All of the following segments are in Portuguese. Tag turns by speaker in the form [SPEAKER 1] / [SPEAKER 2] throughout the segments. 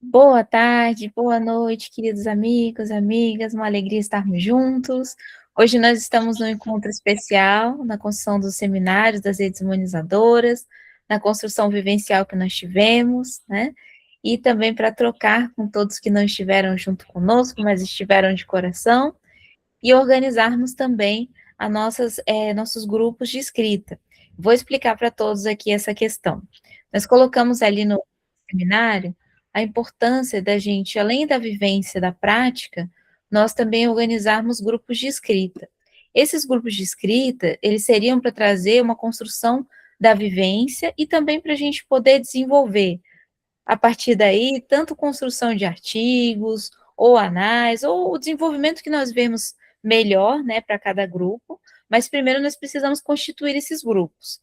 [SPEAKER 1] Boa tarde, boa noite, queridos amigos, amigas, uma alegria estarmos juntos. Hoje nós estamos num encontro especial na construção dos seminários das redes humanizadoras, na construção vivencial que nós tivemos, né? E também para trocar com todos que não estiveram junto conosco, mas estiveram de coração, e organizarmos também nossos grupos de escrita. Vou explicar para todos aqui essa questão. Nós colocamos ali no seminário a importância da gente, além da vivência da prática, nós também organizarmos grupos de escrita. Esses grupos de escrita, eles seriam para trazer uma construção da vivência e também para a gente poder desenvolver a partir daí, tanto construção de artigos, ou anais, ou o desenvolvimento que nós vemos melhor, né, para cada grupo, mas primeiro nós precisamos constituir esses grupos.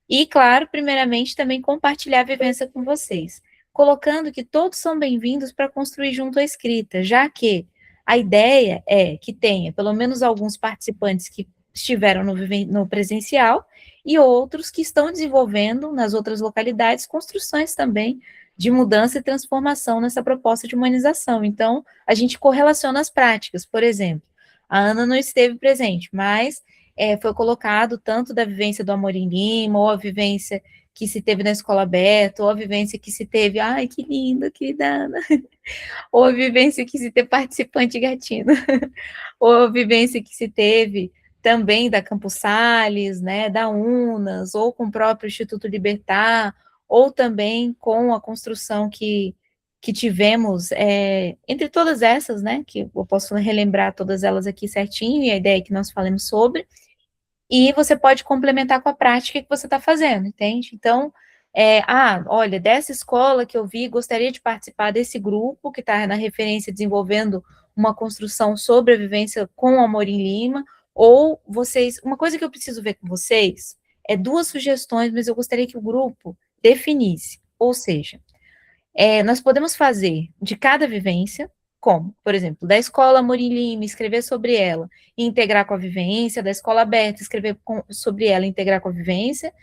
[SPEAKER 1] E, claro, primeiramente, também compartilhar a vivência com vocês, colocando que todos são bem-vindos para construir junto à escrita, já que a ideia é que tenha pelo menos alguns participantes que estiveram no presencial e outros que estão desenvolvendo nas outras localidades construções também de mudança e transformação nessa proposta de humanização. Então, a gente correlaciona as práticas, por exemplo, a Ana não esteve presente, mas foi colocado tanto da vivência do Amorim Lima, ou a vivência que se teve na escola aberta, ou a vivência que se teve, ai, que linda, querida Ana, ou a vivência que se teve participante gatinho, ou a vivência que se teve também da Campos Sales, né, da UNAS, ou com o próprio Instituto Libertar, ou também com a construção que tivemos, entre todas essas, né, que eu posso relembrar todas elas aqui certinho, e a ideia é que nós falemos sobre, e você pode complementar com a prática que você está fazendo, entende? Então, olha, dessa escola que eu vi, gostaria de participar desse grupo que está na referência desenvolvendo uma construção sobre a vivência com o Amorim Lima, ou vocês, uma coisa que eu preciso ver com vocês, é duas sugestões, mas eu gostaria que o grupo definisse, ou seja, nós podemos fazer de cada vivência, como, por exemplo, da escola Amorim Lima, escrever sobre ela e integrar com a vivência, da escola aberta, escrever sobre ela e integrar com a vivência,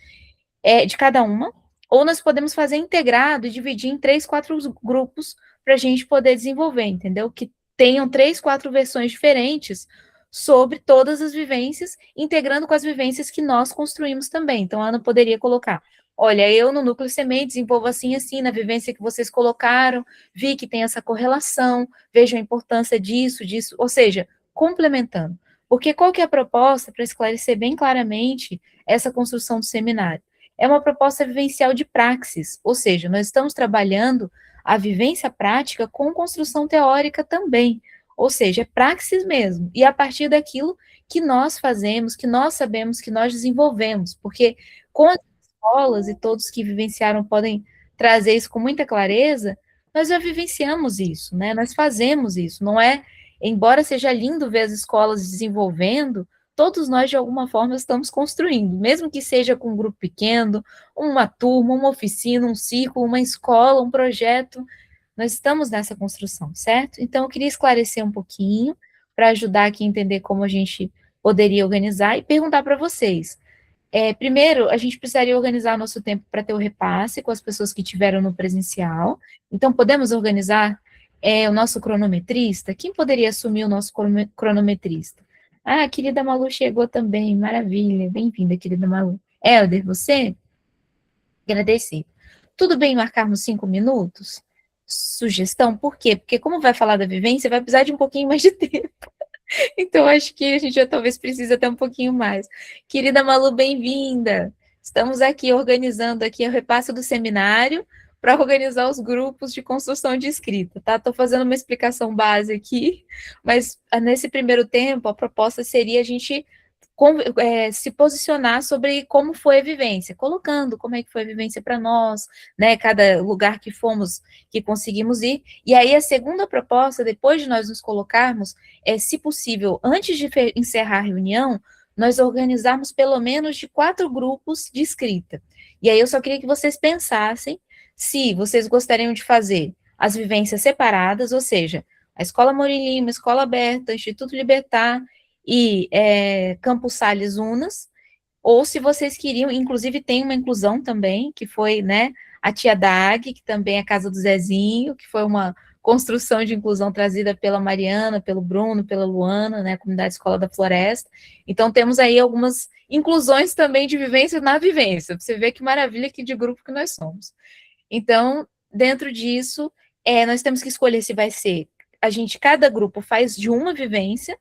[SPEAKER 1] de cada uma, ou nós podemos fazer integrado e dividir em 3, 4 grupos para a gente poder desenvolver, entendeu? Que tenham 3, 4 versões diferentes sobre todas as vivências, integrando com as vivências que nós construímos também. Então, a Ana poderia colocar, olha, eu no Núcleo Semente desenvolvo assim, assim, na vivência que vocês colocaram, vi que tem essa correlação, vejo a importância disso, disso, ou seja, complementando. Porque qual que é a proposta, para esclarecer bem claramente essa construção do seminário? É uma proposta vivencial de praxis, ou seja, nós estamos trabalhando a vivência prática com construção teórica também, ou seja, é praxis mesmo, e a partir daquilo que nós fazemos, que nós sabemos, que nós desenvolvemos, porque com as escolas e todos que vivenciaram podem trazer isso com muita clareza, nós já vivenciamos isso, né? Nós fazemos isso, não é? Embora seja lindo ver as escolas desenvolvendo, todos nós, de alguma forma, estamos construindo, mesmo que seja com um grupo pequeno, uma turma, uma oficina, um círculo, uma escola, um projeto, nós estamos nessa construção, certo? Então, eu queria esclarecer um pouquinho, para ajudar aqui a entender como a gente poderia organizar e perguntar para vocês. Primeiro, a gente precisaria organizar nosso tempo para ter o repasse com as pessoas que tiveram no presencial. Então, podemos organizar o nosso cronometrista? Quem poderia assumir o nosso cronometrista? Ah, a querida Malu chegou também, maravilha, bem-vinda, querida Malu. Helder, você? Agradecer. Tudo bem marcarmos 5 minutos? Sugestão, por quê? Porque como vai falar da vivência, vai precisar de um pouquinho mais de tempo. Então, acho que a gente já talvez precise até um pouquinho mais. Querida Malu, bem-vinda. Estamos aqui organizando aqui o repasse do seminário para organizar os grupos de construção de escrita, tá? Estou fazendo uma explicação base aqui, mas nesse primeiro tempo, a proposta seria a gente se posicionar sobre como foi a vivência, colocando como é que foi a vivência para nós, né? Cada lugar que fomos, que conseguimos ir. E aí, a segunda proposta, depois de nós nos colocarmos, se possível, antes de encerrar a reunião, nós organizarmos pelo menos de 4 grupos de escrita. E aí eu só queria que vocês pensassem se vocês gostariam de fazer as vivências separadas, ou seja, a Escola Amorim Lima, Escola Aberta, Instituto Libertar e Campos Sales Unas, ou se vocês queriam, inclusive tem uma inclusão também, que foi, né, a Tia Dag, que também é a Casa do Zezinho, que foi uma construção de inclusão trazida pela Mariana, pelo Bruno, pela Luana, né, a comunidade Escola da Floresta. Então, temos aí algumas inclusões também de vivência na vivência, pra você ver que maravilha que de grupo que nós somos. Então, dentro disso, nós temos que escolher se vai ser, cada grupo faz de uma vivência,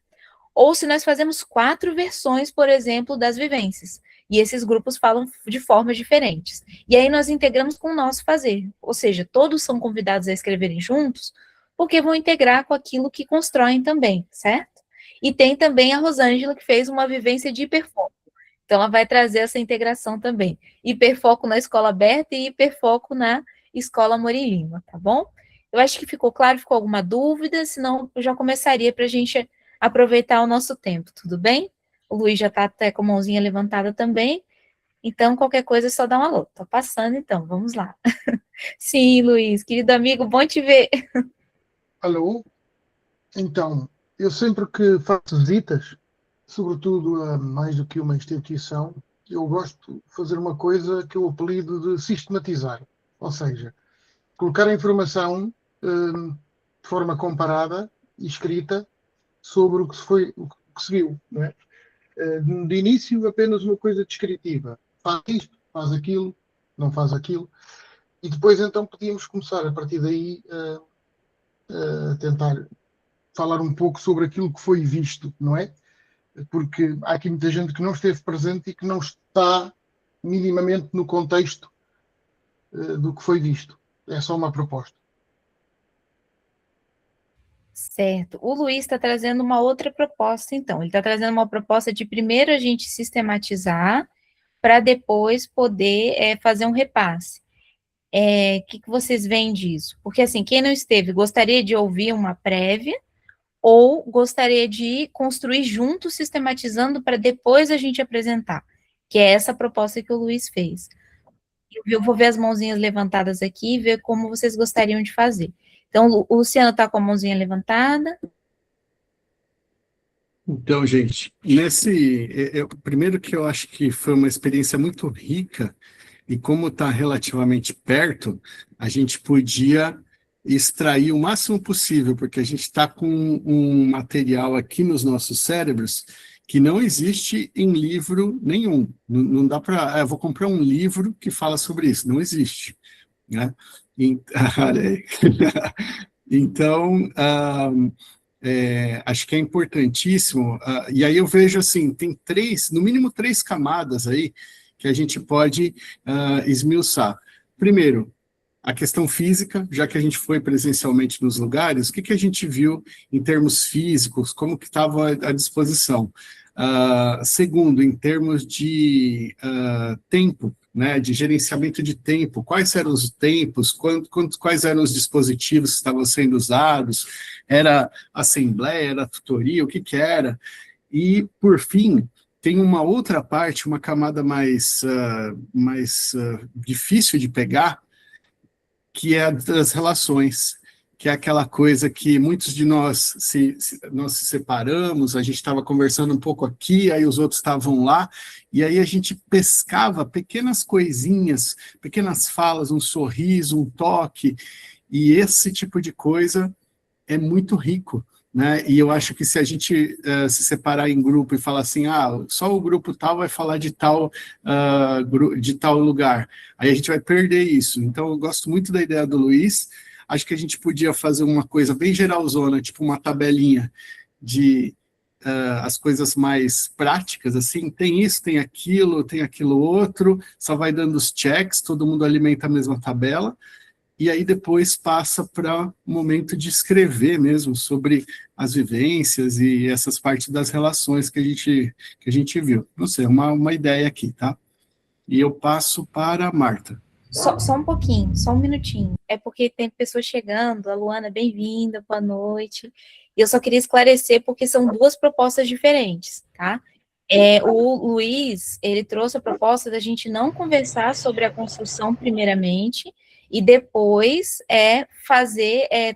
[SPEAKER 1] ou se nós fazemos 4 versões, por exemplo, das vivências. E esses grupos falam de formas diferentes. E aí nós integramos com o nosso fazer. Ou seja, todos são convidados a escreverem juntos, porque vão integrar com aquilo que constroem também, certo? E tem também a Rosângela, que fez uma vivência de hiperfoco. Então, ela vai trazer essa integração também. Hiperfoco na escola aberta e hiperfoco na escola Amorim Lima, tá bom? Eu acho que ficou claro, ficou alguma dúvida? Senão, eu já começaria para a gente aproveitar o nosso tempo, tudo bem? O Luiz já está até com a mãozinha levantada também, então qualquer coisa é só dar um alô. Tô passando então, vamos lá. Sim, Luiz, querido amigo, bom te ver.
[SPEAKER 2] Alô? Então, eu sempre que faço visitas, sobretudo a mais do que uma instituição, eu gosto de fazer uma coisa que eu apelido de sistematizar. Ou seja, colocar a informação de forma comparada e escrita sobre o que se foi, o que se viu, não é? De início, apenas uma coisa descritiva. Faz isto, faz aquilo, não faz aquilo. E depois, então, podíamos começar a partir daí a tentar falar um pouco sobre aquilo que foi visto, não é? Porque há aqui muita gente que não esteve presente e que não está minimamente no contexto do que foi visto. É só uma proposta.
[SPEAKER 1] Certo. O Luiz está trazendo uma outra proposta, então. Ele está trazendo uma proposta de primeiro a gente sistematizar, para depois poder fazer um repasse. Que vocês veem disso? Porque, assim, quem não esteve, gostaria de ouvir uma prévia, ou gostaria de construir junto, sistematizando, para depois a gente apresentar, que é essa proposta que o Luiz fez. Eu vou ver as mãozinhas levantadas aqui e ver como vocês gostariam de fazer. Então, o Luciano está com a mãozinha levantada.
[SPEAKER 3] Então, gente, primeiro que eu acho que foi uma experiência muito rica, e como está relativamente perto, a gente podia extrair o máximo possível, porque a gente está com um material aqui nos nossos cérebros que não existe em livro nenhum. Não dá para. Eu vou comprar um livro que fala sobre isso, não existe. Né? Então, acho que é importantíssimo, e aí eu vejo assim, tem no mínimo três camadas aí que a gente pode esmiuçar. Primeiro, a questão física, já que a gente foi presencialmente nos lugares, o que a gente viu em termos físicos, como que estava à disposição. Segundo, em termos de tempo, né, de gerenciamento de tempo, quais eram os tempos, quais eram os dispositivos que estavam sendo usados, era assembleia, era tutoria, o que era. E, por fim, tem uma outra parte, uma camada mais difícil de pegar, que é a das relações, que é aquela coisa que muitos de nós nós se separamos, a gente estava conversando um pouco aqui, aí os outros estavam lá, e aí a gente pescava pequenas coisinhas, pequenas falas, um sorriso, um toque, e esse tipo de coisa é muito rico, né? E eu acho que se a gente se separar em grupo e falar assim, só o grupo tal vai falar de tal lugar, aí a gente vai perder isso. Então, eu gosto muito da ideia do Luiz. Acho que a gente podia fazer uma coisa bem geralzona, tipo uma tabelinha de as coisas mais práticas, assim, tem isso, tem aquilo outro, só vai dando os checks, todo mundo alimenta a mesma tabela, e aí depois passa para o momento de escrever mesmo sobre as vivências e essas partes das relações que a gente viu. Não sei, uma ideia aqui, tá? E eu passo para a Marta.
[SPEAKER 1] Só um pouquinho, só um minutinho. É porque tem pessoas chegando. A Luana, bem-vinda, boa noite. E eu só queria esclarecer porque são duas propostas diferentes, tá? O Luiz, ele trouxe a proposta da gente não conversar sobre a construção primeiramente e depois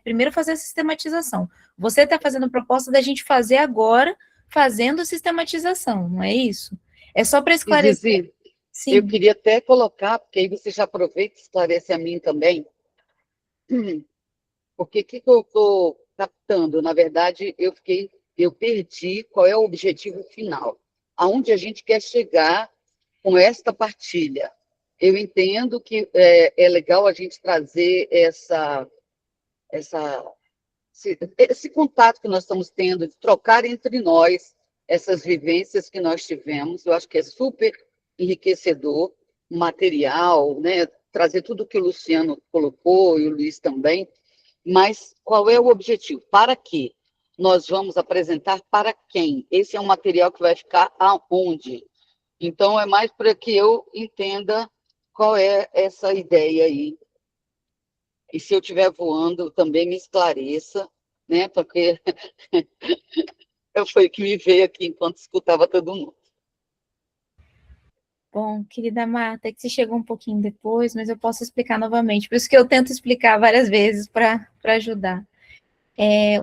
[SPEAKER 1] primeiro fazer a sistematização. Você está fazendo a proposta da gente fazer agora, fazendo a sistematização, não é isso? É só para
[SPEAKER 4] E,
[SPEAKER 1] esclarecer.
[SPEAKER 4] Zizi, eu
[SPEAKER 1] Sim.
[SPEAKER 4] queria até colocar, porque aí você já aproveita e esclarece a mim também, porque o que que eu estou captando? Na verdade, eu perdi qual é o objetivo final, aonde a gente quer chegar com esta partilha. Eu entendo que é legal a gente trazer essa, esse contato que nós estamos tendo, de trocar entre nós essas vivências que nós tivemos. Eu acho que é super enriquecedor, material, né? Trazer tudo que o Luciano colocou e o Luiz também. Mas qual é o objetivo? Para quê? Nós vamos apresentar para quem? Esse é um material que vai ficar aonde? Então, é mais para que eu entenda qual é essa ideia aí. E se eu estiver voando, também me esclareça, né? Porque foi o que me veio aqui enquanto escutava todo mundo.
[SPEAKER 1] Bom, querida Marta, é que você chegou um pouquinho depois, mas eu posso explicar novamente. Por isso que eu tento explicar várias vezes para ajudar.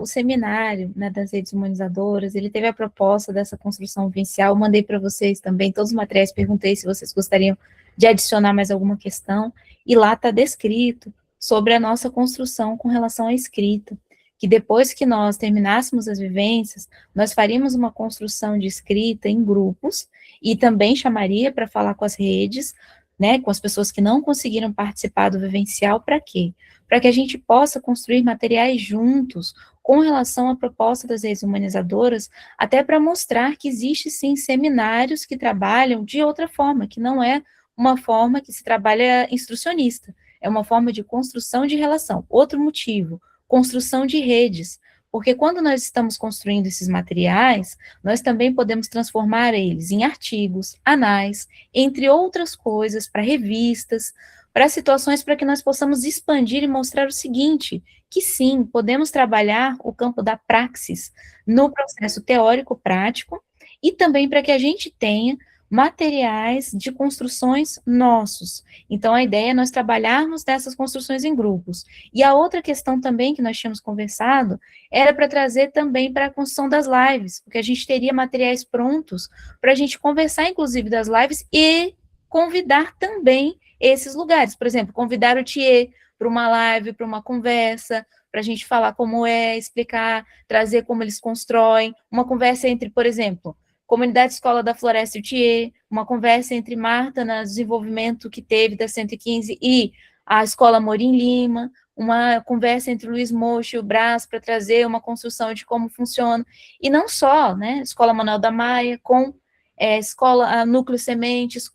[SPEAKER 1] O seminário, né, das redes humanizadoras, ele teve a proposta dessa construção vivencial. Eu mandei para vocês também todos os materiais, perguntei se vocês gostariam de adicionar mais alguma questão, e lá está descrito sobre a nossa construção com relação à escrita, que depois que nós terminássemos as vivências, nós faríamos uma construção de escrita em grupos, e também chamaria para falar com as redes, né, com as pessoas que não conseguiram participar do vivencial, para quê? Para que a gente possa construir materiais juntos com relação à proposta das redes humanizadoras, até para mostrar que existe sim seminários que trabalham de outra forma, que não é uma forma que se trabalha instrucionista, é uma forma de construção de relação. Outro motivo, construção de redes, porque quando nós estamos construindo esses materiais, nós também podemos transformar eles em artigos, anais, entre outras coisas, para revistas, para situações para que nós possamos expandir e mostrar o seguinte, que sim, podemos trabalhar o campo da praxis no processo teórico-prático e também para que a gente tenha materiais de construções nossos. Então, a ideia é nós trabalharmos dessas construções em grupos. E a outra questão também que nós tínhamos conversado era para trazer também para a construção das lives, porque a gente teria materiais prontos para a gente conversar, inclusive, das lives e convidar também esses lugares. Por exemplo, convidar o Thier para uma live, para uma conversa, para a gente falar como é, explicar, trazer como eles constroem, uma conversa entre, por exemplo, Comunidade Escola da Floresta e o Thier, uma conversa entre Marta no desenvolvimento que teve da 115 e a Escola Morim Lima, uma conversa entre Luiz Mocho e o Brás para trazer uma construção de como funciona, e não só, né, Escola Manuel da Maia, com Escola Núcleo Sementes,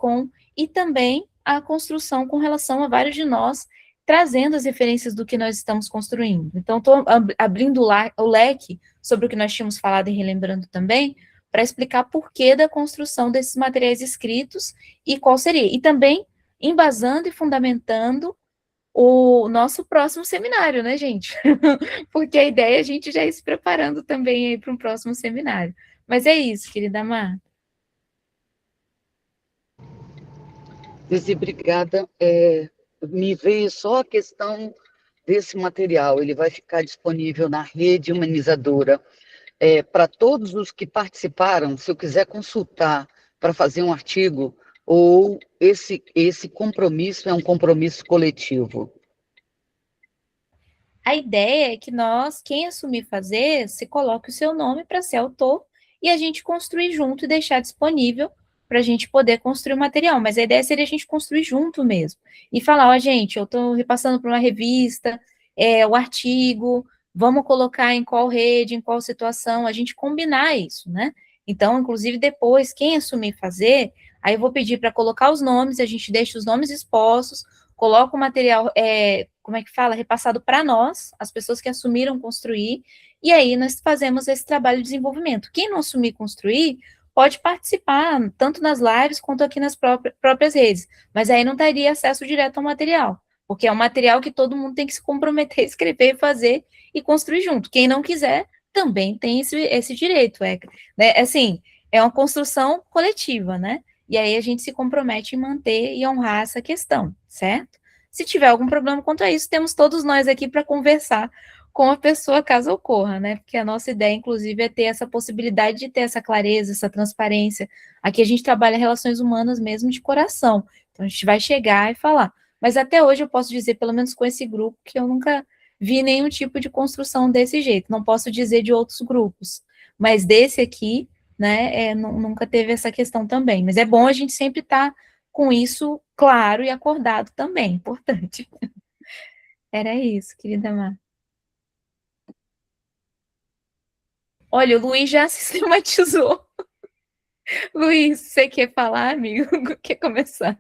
[SPEAKER 1] e também a construção com relação a vários de nós, trazendo as referências do que nós estamos construindo. Então, estou abrindo o leque sobre o que nós tínhamos falado e relembrando também, para explicar por que da construção desses materiais escritos e qual seria. E também embasando e fundamentando o nosso próximo seminário, né, gente? Porque a ideia é a gente já ir se preparando também aí para um próximo seminário. Mas é isso, querida Mar.
[SPEAKER 4] Zizi, obrigada. Me veio só a questão desse material. Ele vai ficar disponível na rede humanizadora. Para todos os que participaram, se eu quiser consultar para fazer um artigo, ou esse compromisso é um compromisso coletivo?
[SPEAKER 1] A ideia é que nós, quem assumir fazer, se coloque o seu nome para ser autor e a gente construir junto e deixar disponível para a gente poder construir o material. Mas a ideia seria a gente construir junto mesmo. E falar, ó, gente, eu estou repassando para uma revista, o artigo, vamos colocar em qual rede, em qual situação, a gente combinar isso, né? Então, inclusive, depois, quem assumir fazer, aí eu vou pedir para colocar os nomes, a gente deixa os nomes expostos, coloca o material, como é que fala, repassado para nós, as pessoas que assumiram construir, e aí nós fazemos esse trabalho de desenvolvimento. Quem não assumir construir, pode participar, tanto nas lives quanto aqui nas próprias redes, mas aí não teria acesso direto ao material, porque é um material que todo mundo tem que se comprometer a escrever, fazer e construir junto. Quem não quiser, também tem esse direito, né? Assim, é uma construção coletiva, né? E aí a gente se compromete em manter e honrar essa questão, certo? Se tiver algum problema quanto a isso, temos todos nós aqui para conversar com a pessoa caso ocorra, né? Porque a nossa ideia, inclusive, é ter essa possibilidade de ter essa clareza, essa transparência. Aqui a gente trabalha relações humanas mesmo de coração. Então a gente vai chegar e falar. Mas até hoje eu posso dizer, pelo menos com esse grupo, que eu nunca vi nenhum tipo de construção desse jeito. Não posso dizer de outros grupos. Mas desse aqui, né, nunca teve essa questão também. Mas é bom a gente sempre estar com isso claro e acordado também, importante. Era isso, querida Mar. Olha, o Luiz já sistematizou. Luiz, você quer falar, amigo? Quer começar?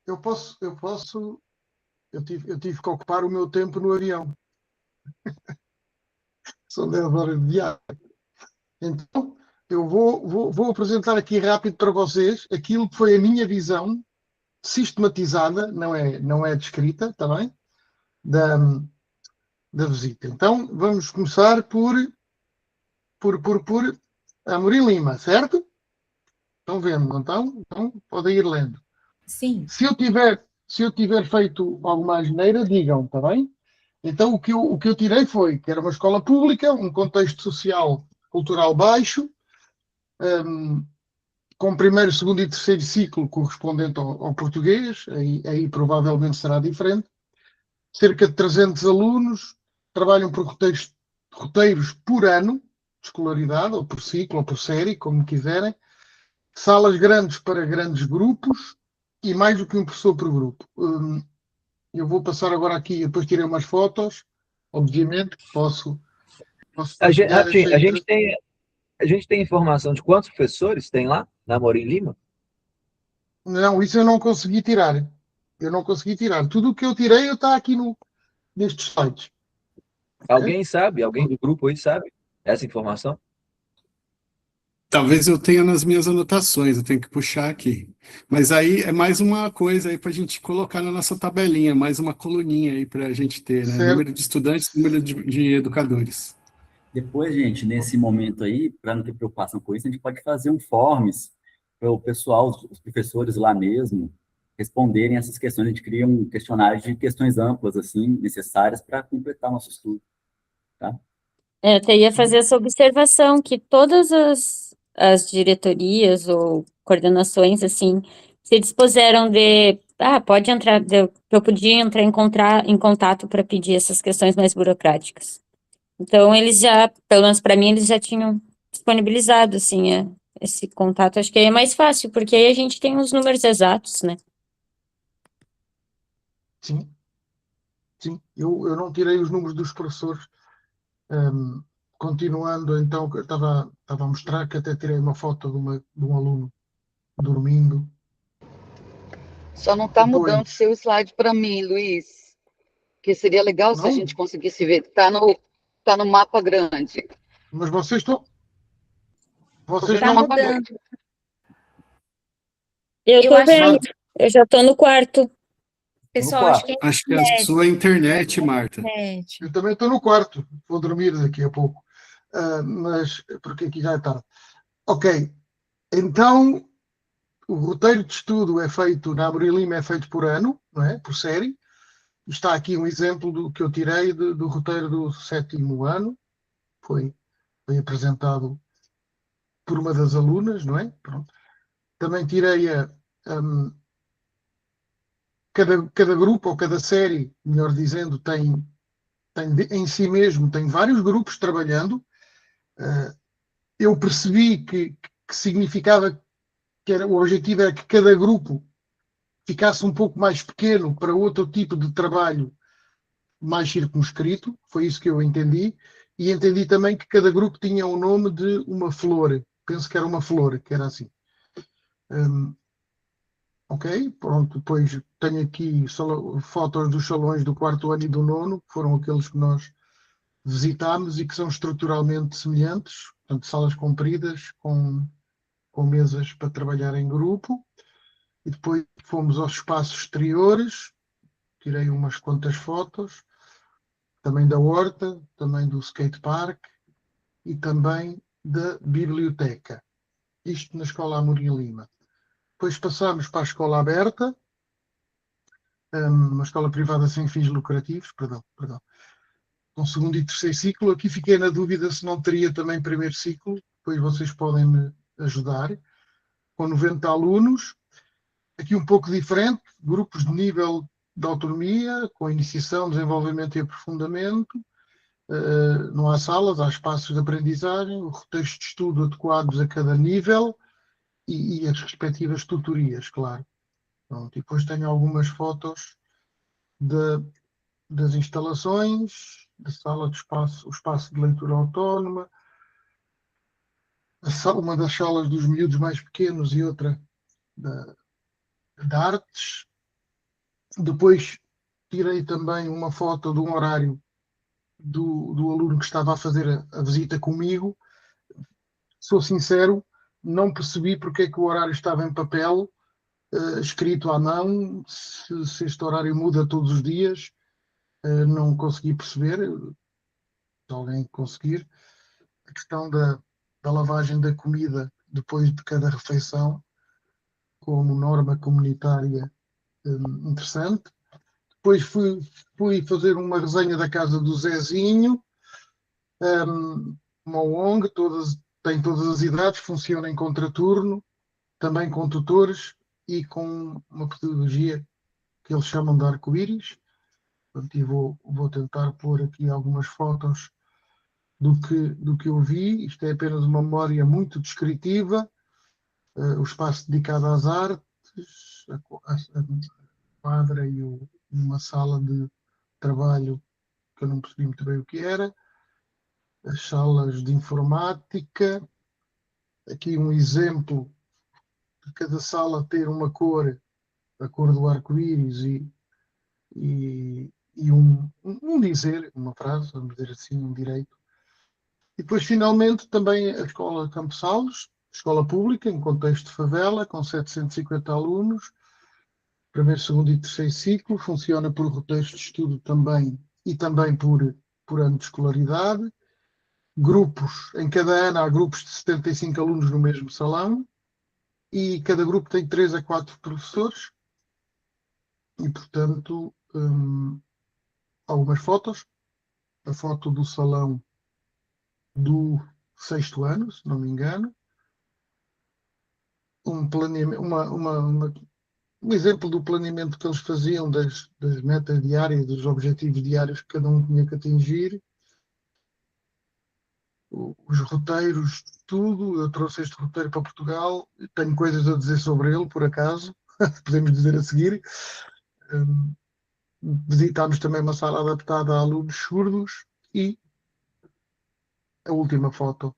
[SPEAKER 2] Eu tive que ocupar o meu tempo no avião. São 10 horas de viagem. Então, eu vou apresentar aqui rápido para vocês aquilo que foi a minha visão sistematizada, não é descrita, está bem? Da visita. Então, vamos começar por Amorim Lima, certo? Estão vendo, não estão? Então, podem ir lendo.
[SPEAKER 1] Sim.
[SPEAKER 2] Se eu tiver feito alguma asneira, digam, está bem? Então, o que eu tirei foi que era uma escola pública, um contexto social, cultural baixo, com primeiro, segundo e terceiro ciclo correspondente ao português, aí provavelmente será diferente. Cerca de 300 alunos, trabalham por roteiros por ano de escolaridade, ou por ciclo, ou por série, como quiserem. Salas grandes para grandes grupos e mais do que um professor por grupo. Eu vou passar agora aqui, depois tirei umas fotos, obviamente, posso partilhar essa
[SPEAKER 5] A gente tem informação de quantos professores tem lá, na Amorim Lima?
[SPEAKER 2] Não, isso eu não consegui tirar. Eu não consegui tirar. Tudo o que eu tirei está aqui nestes sites.
[SPEAKER 5] Alguém sabe? Alguém do grupo aí sabe essa informação?
[SPEAKER 3] Talvez eu tenha nas minhas anotações, eu tenho que puxar aqui. Mas aí é mais uma coisa aí para a gente colocar na nossa tabelinha, mais uma coluninha aí para a gente ter, né?
[SPEAKER 2] Certo.
[SPEAKER 3] Número de estudantes, número de educadores.
[SPEAKER 6] Depois, gente, nesse momento aí, para não ter preocupação com isso, a gente pode fazer um forms para o pessoal, os professores lá mesmo, responderem essas questões. A gente cria um questionário de questões amplas, assim, necessárias para completar nosso estudo, tá?
[SPEAKER 7] Eu até ia fazer essa observação, que todas as diretorias ou coordenações, assim, se dispuseram pode entrar, eu podia entrar em contato para pedir essas questões mais burocráticas. Então, eles já, pelo menos para mim, eles já tinham disponibilizado, assim, esse contato. Acho que aí é mais fácil, porque aí a gente tem os números exatos, né?
[SPEAKER 2] Sim. Sim. Eu não tirei os números dos professores. Continuando, então, eu estava a mostrar que até tirei uma foto de um aluno dormindo.
[SPEAKER 4] Só não está
[SPEAKER 2] Depois-
[SPEAKER 4] mudando seu slide para mim, Luiz. Que seria legal se a
[SPEAKER 2] Não?
[SPEAKER 4] gente conseguisse ver. Tá no mapa grande.
[SPEAKER 2] Mas vocês estão. Vocês
[SPEAKER 1] Tá
[SPEAKER 2] não.
[SPEAKER 4] mapa
[SPEAKER 1] mudando.
[SPEAKER 4] grande.
[SPEAKER 7] Eu
[SPEAKER 1] Eu
[SPEAKER 7] tô
[SPEAKER 1] acho
[SPEAKER 7] vendo, eu já tô no quarto.
[SPEAKER 1] Pessoal, acho que é
[SPEAKER 3] Acho que é a sua internet, Marta.
[SPEAKER 1] internet.
[SPEAKER 2] Eu também estou no quarto. Vou dormir daqui a pouco. Mas porque aqui já é tarde. Ok. Então, o roteiro de estudo é feito, na Amorim Lima é feito por ano, não é? Por série. Está aqui um exemplo do que eu tirei do roteiro do 7º ano. Foi apresentado por uma das alunas, não é? Pronto. Também tirei cada grupo ou cada série, melhor dizendo, em si mesmo, tem vários grupos trabalhando. Eu percebi que significava que o objetivo era que cada grupo ficasse um pouco mais pequeno para outro tipo de trabalho mais circunscrito. Foi isso que eu entendi. E entendi também que cada grupo tinha o nome de uma flor. Penso que era uma flor, que era assim. Ok, pronto. Depois tenho aqui fotos dos salões do 4º ano e do 9º, que foram aqueles que nós visitámos e que são estruturalmente semelhantes. Portanto, salas compridas com mesas para trabalhar em grupo. E depois fomos aos espaços exteriores. Tirei umas quantas fotos. Também da horta, também do skate park e também da biblioteca. Isto na Escola Amorim Lima. Depois passámos para a Escola Aberta, uma escola privada sem fins lucrativos, perdão. com segundo e terceiro ciclo. Aqui fiquei na dúvida se não teria também primeiro ciclo, depois vocês podem me ajudar. Com 90 alunos, aqui um pouco diferente, grupos de nível de autonomia, com iniciação, desenvolvimento e aprofundamento. Não há salas, há espaços de aprendizagem, roteiros de estudo adequados a cada nível e as respectivas tutorias, claro. Pronto, e depois tenho algumas fotos das instalações, da sala de espaço, o espaço de leitura autónoma, uma das salas dos miúdos mais pequenos e outra de artes. Depois tirei também uma foto de um horário do aluno que estava a fazer a visita comigo. Sou sincero, não percebi porque é que o horário estava em papel, escrito à mão, se este horário muda todos os dias, não consegui perceber. Se alguém conseguir, a questão da lavagem da comida depois de cada refeição, como norma comunitária interessante. Depois fui fazer uma resenha da casa do Zezinho, uma ONG, tem todas as idades, funciona em contraturno, também com tutores e com uma pedagogia que eles chamam de arco-íris. E vou tentar pôr aqui algumas fotos do que eu vi. Isto é apenas uma memória muito descritiva. O espaço dedicado às artes, a quadra e uma sala de trabalho que eu não percebi muito bem o que era, as salas de informática, aqui um exemplo de cada sala ter uma cor, a cor do arco-íris e um dizer, uma frase, vamos dizer assim, um direito. E depois, finalmente, também a Escola Campos Salles, escola pública, em contexto de favela, com 750 alunos, primeiro, segundo e terceiro ciclo, funciona por roteiros de estudo também e também por ano de escolaridade. Grupos, em cada ano há grupos de 75 alunos no mesmo salão e cada grupo tem 3 a 4 professores e, portanto, algumas fotos. A foto do salão do sexto ano, se não me engano. Um planeamento, um exemplo do planeamento que eles faziam das metas diárias, dos objetivos diários que cada um tinha que atingir. Os roteiros, tudo. Eu trouxe este roteiro para Portugal, tenho coisas a dizer sobre ele, por acaso, podemos dizer a seguir. Visitámos também uma sala adaptada a alunos surdos e a última foto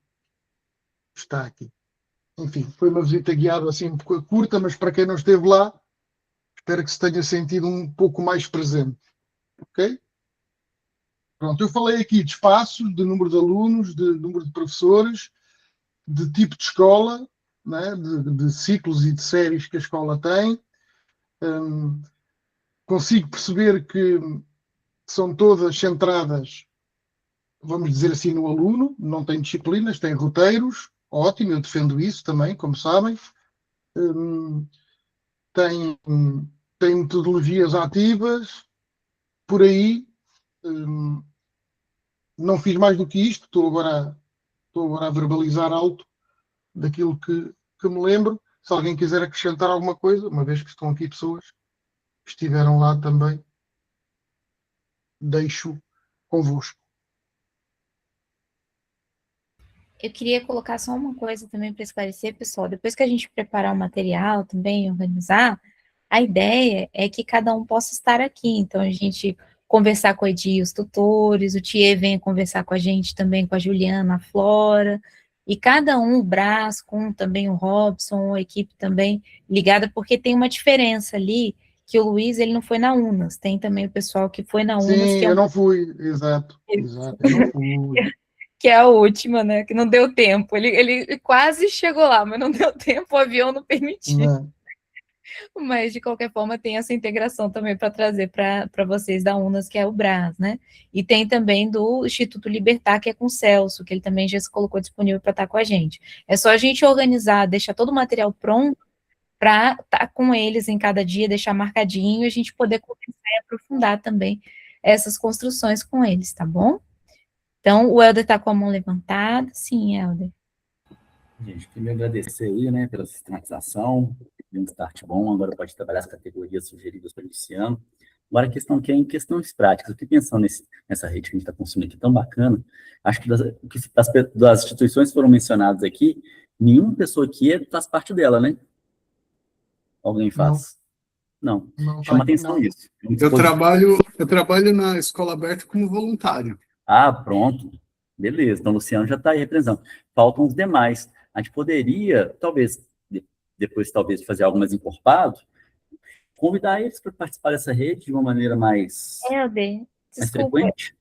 [SPEAKER 2] está aqui. Enfim, foi uma visita guiada assim um pouco curta, mas para quem não esteve lá, espero que se tenha sentido um pouco mais presente. Ok? Pronto, eu falei aqui de espaços, de número de alunos, de número de professores, de tipo de escola, né? de ciclos e de séries que a escola tem. Consigo perceber que são todas centradas, vamos dizer assim, no aluno, não tem disciplinas, tem roteiros, ótimo, eu defendo isso também, como sabem. Tem metodologias ativas, por aí. Não fiz mais do que isto, estou agora a verbalizar alto daquilo que me lembro. Se alguém quiser acrescentar alguma coisa, uma vez que estão aqui pessoas que estiveram lá também, deixo convosco.
[SPEAKER 1] Eu queria colocar só uma coisa também para esclarecer, pessoal. Depois que a gente preparar o material também, organizar, a ideia é que cada um possa estar aqui. Então, a gente conversar com a Edi, os tutores, o Thier venha conversar com a gente também, com a Juliana, a Flora, e cada um, o Brás, com também o Robson, a equipe também ligada, porque tem uma diferença ali, que o Luiz, ele não foi na UNAS, tem também o pessoal que foi na UNAS.
[SPEAKER 2] Sim,
[SPEAKER 1] que é
[SPEAKER 2] eu não fui, exato, eu não fui.
[SPEAKER 1] Que é a última, né, que não deu tempo, ele quase chegou lá, mas não deu tempo, o avião não permitiu.
[SPEAKER 2] Não.
[SPEAKER 1] Mas, de qualquer forma, tem essa integração também para trazer para vocês da UNAS, que é o Brás, né? E tem também do Instituto Libertar, que é com o Celso, que ele também já se colocou disponível para estar com a gente. É só a gente organizar, deixar todo o material pronto para estar com eles em cada dia, deixar marcadinho, e a gente poder conversar e aprofundar também essas construções com eles, tá bom? Então, o Helder está com a mão levantada. Sim, Helder.
[SPEAKER 6] Gente, primeiro agradecer aí, né, pela sistematização, um start bom, agora pode trabalhar as categorias sugeridas para esse ano. Agora a questão aqui é em questões práticas. Eu fiquei pensando nessa rede que a gente está construindo aqui, tão bacana. Acho que das instituições que foram mencionadas aqui, nenhuma pessoa aqui faz parte dela, né? Alguém faz? Não.
[SPEAKER 2] Não,
[SPEAKER 6] Chama atenção
[SPEAKER 2] não.
[SPEAKER 6] isso.
[SPEAKER 3] Eu trabalho na escola aberta como voluntário.
[SPEAKER 6] Ah, pronto. Beleza. Então, o Luciano já está aí representando. Faltam os demais. A gente poderia, talvez, depois talvez de fazer algo mais encorpado, convidar eles para participar dessa rede de uma maneira mais
[SPEAKER 1] Helder, desculpa,
[SPEAKER 6] frequente.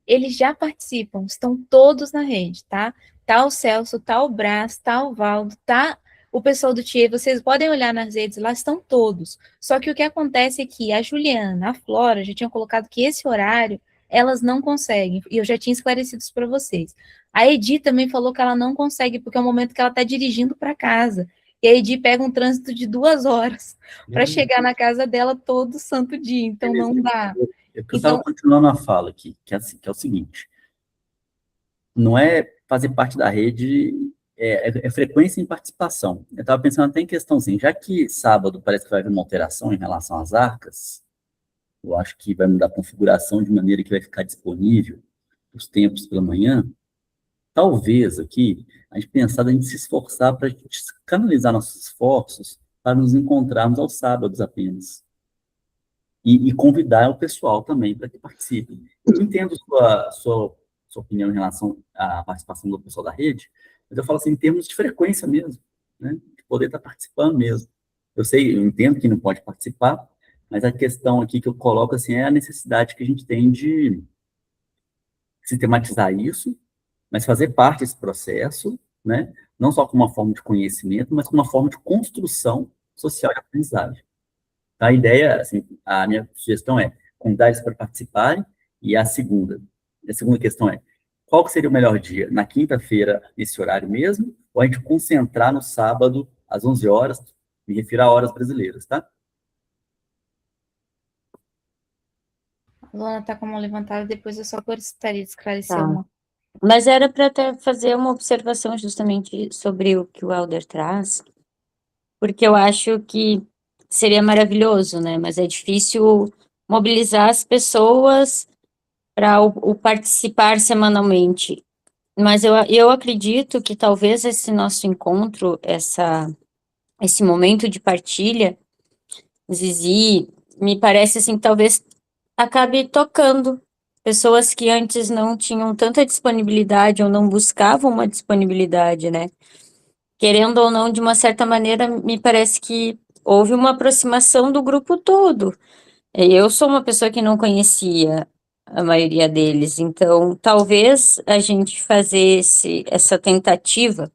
[SPEAKER 1] eles já participam, estão todos na rede, tá? Tá o Celso, tá o Brás, tá o Valdo, tá o pessoal do TIE, vocês podem olhar nas redes, lá estão todos. Só que o que acontece é que a Juliana, a Flora, já tinham colocado que esse horário elas não conseguem, e eu já tinha esclarecido isso para vocês. A Edi também falou que ela não consegue, porque é o momento que ela está dirigindo para casa. E a Edi pega um trânsito de 2 horas para chegar na casa dela todo santo dia, então não dá.
[SPEAKER 6] Eu estava continuando a fala aqui, que é o seguinte, não é fazer parte da rede, é frequência em participação. Eu estava pensando até em questão assim, já que sábado parece que vai haver uma alteração em relação às arcas, eu acho que vai mudar a configuração de maneira que vai ficar disponível os tempos pela manhã, talvez aqui, a gente pensar a gente se esforçar para a gente canalizar nossos esforços para nos encontrarmos aos sábados apenas. E convidar o pessoal também para que participe. Eu entendo sua opinião em relação à participação do pessoal da rede, mas eu falo assim, em termos de frequência mesmo, né? De poder estar participando mesmo. Eu entendo que não pode participar, mas a questão aqui que eu coloco assim, é a necessidade que a gente tem de sistematizar isso, mas fazer parte desse processo, né? Não só como uma forma de conhecimento, mas como uma forma de construção social de aprendizagem. A ideia, assim, a minha sugestão é convidar eles para participarem, e a segunda questão é, qual que seria o melhor dia? Na quinta-feira, nesse horário mesmo, ou a gente concentrar no sábado, às 11 horas, me refiro a horas brasileiras, tá?
[SPEAKER 1] A Luana está com a mão levantada, depois eu só gostaria de esclarecer
[SPEAKER 7] Tá.
[SPEAKER 1] uma.
[SPEAKER 7] Mas era para até fazer uma observação justamente sobre o que o Helder traz, porque eu acho que seria maravilhoso, né? Mas é difícil mobilizar as pessoas para o participar semanalmente. Mas eu acredito que talvez esse nosso encontro, esse momento de partilha, Zizi, me parece assim, talvez acabe tocando pessoas que antes não tinham tanta disponibilidade ou não buscavam uma disponibilidade, né? Querendo ou não, de uma certa maneira, me parece que houve uma aproximação do grupo todo. Eu sou uma pessoa que não conhecia a maioria deles, então talvez a gente fazer essa tentativa,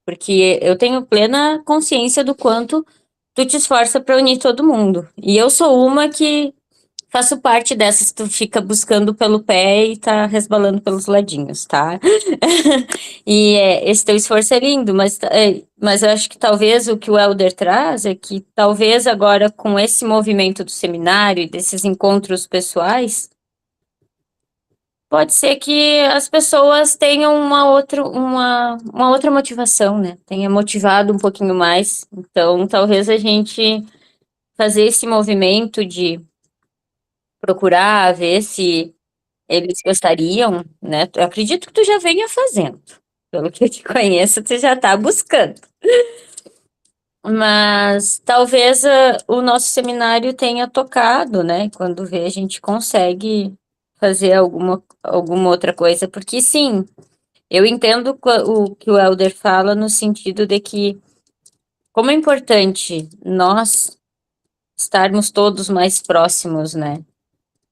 [SPEAKER 7] porque eu tenho plena consciência do quanto tu te esforça para unir todo mundo. E eu sou uma que faço parte dessas que tu fica buscando pelo pé e tá resbalando pelos ladinhos, tá? E esse teu esforço é lindo, mas eu acho que talvez o que o Helder traz é que talvez agora com esse movimento do seminário e desses encontros pessoais, pode ser que as pessoas tenham uma outra motivação, né? Tenha motivado um pouquinho mais. Então, talvez a gente fazer esse movimento de procurar ver se eles gostariam, né? Eu acredito que tu já venha fazendo. Pelo que eu te conheço, tu já tá buscando. Mas talvez o nosso seminário tenha tocado, né? Quando vê, a gente consegue fazer alguma outra coisa. Porque, sim, eu entendo o que o Helder fala no sentido de que, como é importante nós estarmos todos mais próximos, né?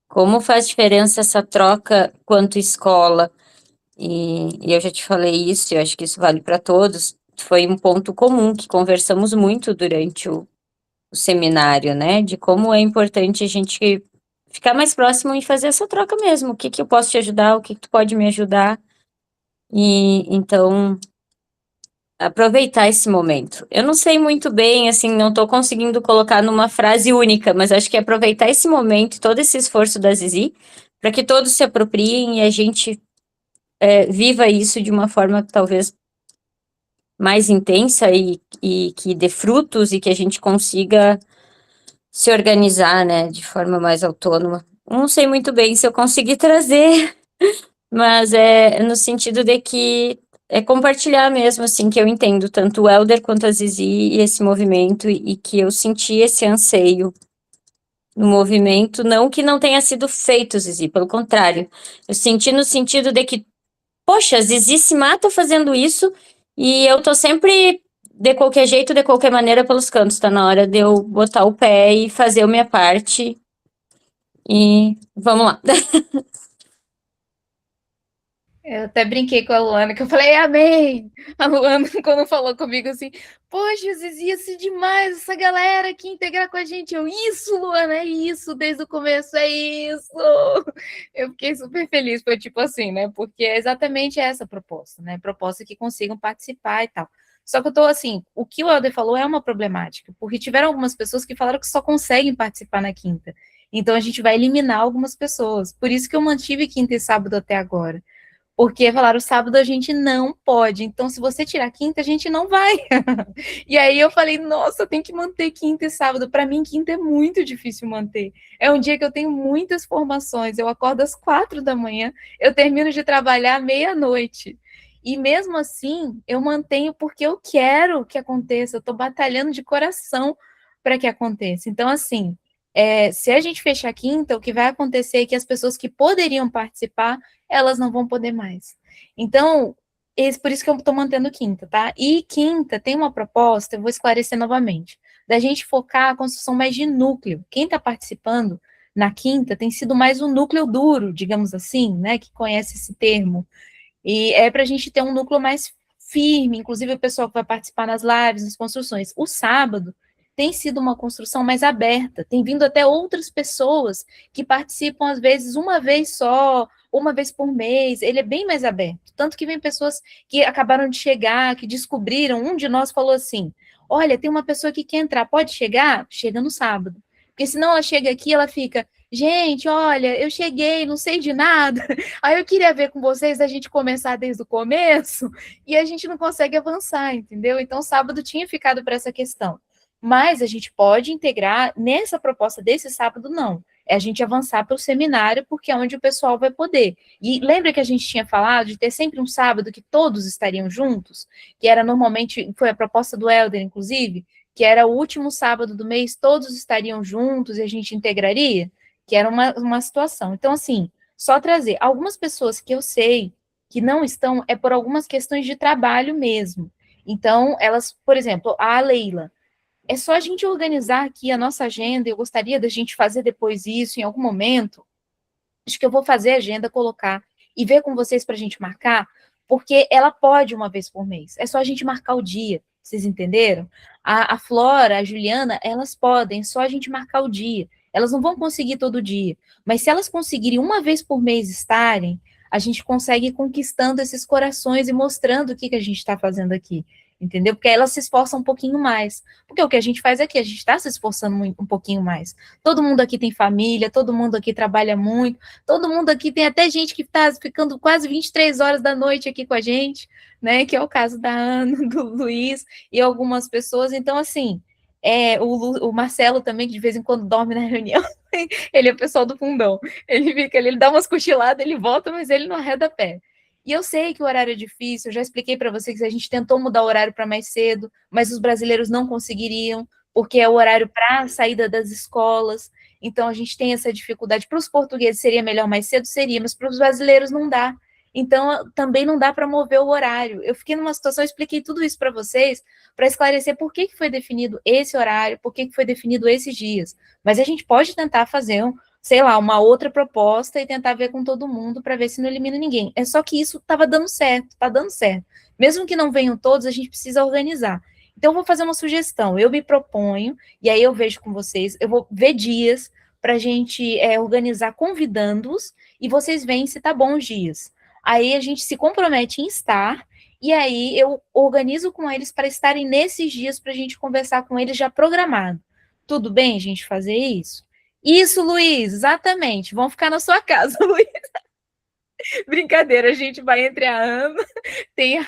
[SPEAKER 7] Como faz diferença essa troca quanto escola, e eu já te falei isso, eu acho que isso vale para todos, foi um ponto comum que conversamos muito durante o seminário, né, de como é importante a gente ficar mais próximo e fazer essa troca mesmo, o que eu posso te ajudar, o que tu pode me ajudar, e então aproveitar esse momento. Eu não sei muito bem, assim, não estou conseguindo colocar numa frase única, mas acho que é aproveitar esse momento, todo esse esforço da Zizi, para que todos se apropriem e a gente viva isso de uma forma talvez mais intensa e que dê frutos e que a gente consiga se organizar, né, de forma mais autônoma. Não sei muito bem se eu consegui trazer, mas é no sentido de que é compartilhar mesmo, assim, que eu entendo tanto o Helder quanto a Zizi e esse movimento, e que eu senti esse anseio no movimento, não que não tenha sido feito, Zizi, pelo contrário, eu senti no sentido de que, poxa, a Zizi se mata fazendo isso, e eu tô sempre, de qualquer jeito, de qualquer maneira, pelos cantos, tá na hora de eu botar o pé e fazer a minha parte, e vamos lá.
[SPEAKER 1] Eu até brinquei com a Luana, que eu falei, amém! A Luana, quando falou comigo assim, poxa, Zizi, ia ser demais essa galera aqui integrar com a gente. Eu, isso, Luana, é isso, desde o começo, é isso! Eu fiquei super feliz, foi tipo assim, né? Porque é exatamente essa a proposta, né? Proposta que consigam participar e tal. Só que eu tô assim, o que o Helder falou é uma problemática, porque tiveram algumas pessoas que falaram que só conseguem participar na quinta. Então a gente vai eliminar algumas pessoas. Por isso que eu mantive quinta e sábado até agora. Porque falaram, sábado a gente não pode. Então, se você tirar quinta, a gente não vai. E aí eu falei, nossa, tem que manter quinta e sábado. Para mim, quinta é muito difícil manter. É um dia que eu tenho muitas formações. Eu acordo às 4 da manhã, eu termino de trabalhar à meia-noite. E mesmo assim, eu mantenho porque eu quero que aconteça. Eu estou batalhando de coração para que aconteça. Então, assim, se a gente fechar quinta, o que vai acontecer é que as pessoas que poderiam participar, elas não vão poder mais. Então, por isso que eu estou mantendo quinta, tá? E quinta tem uma proposta, eu vou esclarecer novamente, da gente focar a construção mais de núcleo. Quem está participando na quinta tem sido mais um núcleo duro, digamos assim, né? Que conhece esse termo. E é para a gente ter um núcleo mais firme, inclusive o pessoal que vai participar nas lives, nas construções. O sábado tem sido uma construção mais aberta, tem vindo até outras pessoas que participam, às vezes, uma vez só, uma vez por mês, ele é bem mais aberto. Tanto que vem pessoas que acabaram de chegar, que descobriram, um de nós falou assim, olha, tem uma pessoa que quer entrar, pode chegar? Chega no sábado. Porque senão ela chega aqui, ela fica, gente, olha, eu cheguei, não sei de nada, aí eu queria ver com vocês a gente começar desde o começo, e a gente não consegue avançar, entendeu? Então, sábado tinha ficado para essa questão. Mas a gente pode integrar nessa proposta desse sábado, não. É a gente avançar para o seminário, porque é onde o pessoal vai poder. E lembra que a gente tinha falado de ter sempre um sábado que todos estariam juntos? Que era normalmente, foi a proposta do Helder, inclusive, que era o último sábado do mês, todos estariam juntos e a gente integraria? Que era uma situação. Então, assim, só trazer. Algumas pessoas que eu sei que não estão, é por algumas questões de trabalho mesmo. Então, elas, por exemplo, a Leila, é só a gente organizar aqui a nossa agenda, eu gostaria da gente fazer depois isso em algum momento, acho que eu vou fazer a agenda, colocar e ver com vocês para a gente marcar, porque ela pode uma vez por mês, é só a gente marcar o dia, vocês entenderam? A Flora, a Juliana, elas podem, só a gente marcar o dia, elas não vão conseguir todo dia, mas se elas conseguirem uma vez por mês estarem, a gente consegue ir conquistando esses corações e mostrando o que a gente está fazendo aqui, entendeu? Porque aí elas se esforçam um pouquinho mais, porque o que a gente faz aqui, a gente está se esforçando um pouquinho mais, todo mundo aqui tem família, todo mundo aqui trabalha muito, todo mundo aqui, tem até gente que está ficando quase 23 horas da noite aqui com a gente, né, que é o caso da Ana, do Luiz e algumas pessoas, então assim, o Marcelo também, que de vez em quando dorme na reunião, ele é o pessoal do fundão, ele fica ali, ele dá umas cochiladas, ele volta, mas ele não arreda pé. E eu sei que o horário é difícil, eu já expliquei para vocês que a gente tentou mudar o horário para mais cedo, mas os brasileiros não conseguiriam, porque é o horário para a saída das escolas, então a gente tem essa dificuldade. Para os portugueses seria melhor mais cedo? Seria, mas para os brasileiros não dá. Então também não dá para mover o horário. Eu fiquei numa situação, eu expliquei tudo isso para vocês, para esclarecer por que foi definido esse horário, por que foi definido esses dias. Mas a gente pode tentar fazer sei lá, uma outra proposta e tentar ver com todo mundo para ver se não elimina ninguém. É só que isso estava dando certo, está dando certo. Mesmo que não venham todos, a gente precisa organizar. Então, eu vou fazer uma sugestão. Eu me proponho, e aí eu vejo com vocês, eu vou ver dias para a gente organizar convidando-os, e vocês veem se tá bom os dias. Aí a gente se compromete em estar, e aí eu organizo com eles para estarem nesses dias para a gente conversar com eles já programado. Tudo bem, a gente, fazer isso? Isso, Luiz, exatamente. Vão ficar na sua casa, Luiz. Brincadeira, a gente vai entre a Ana, tem a...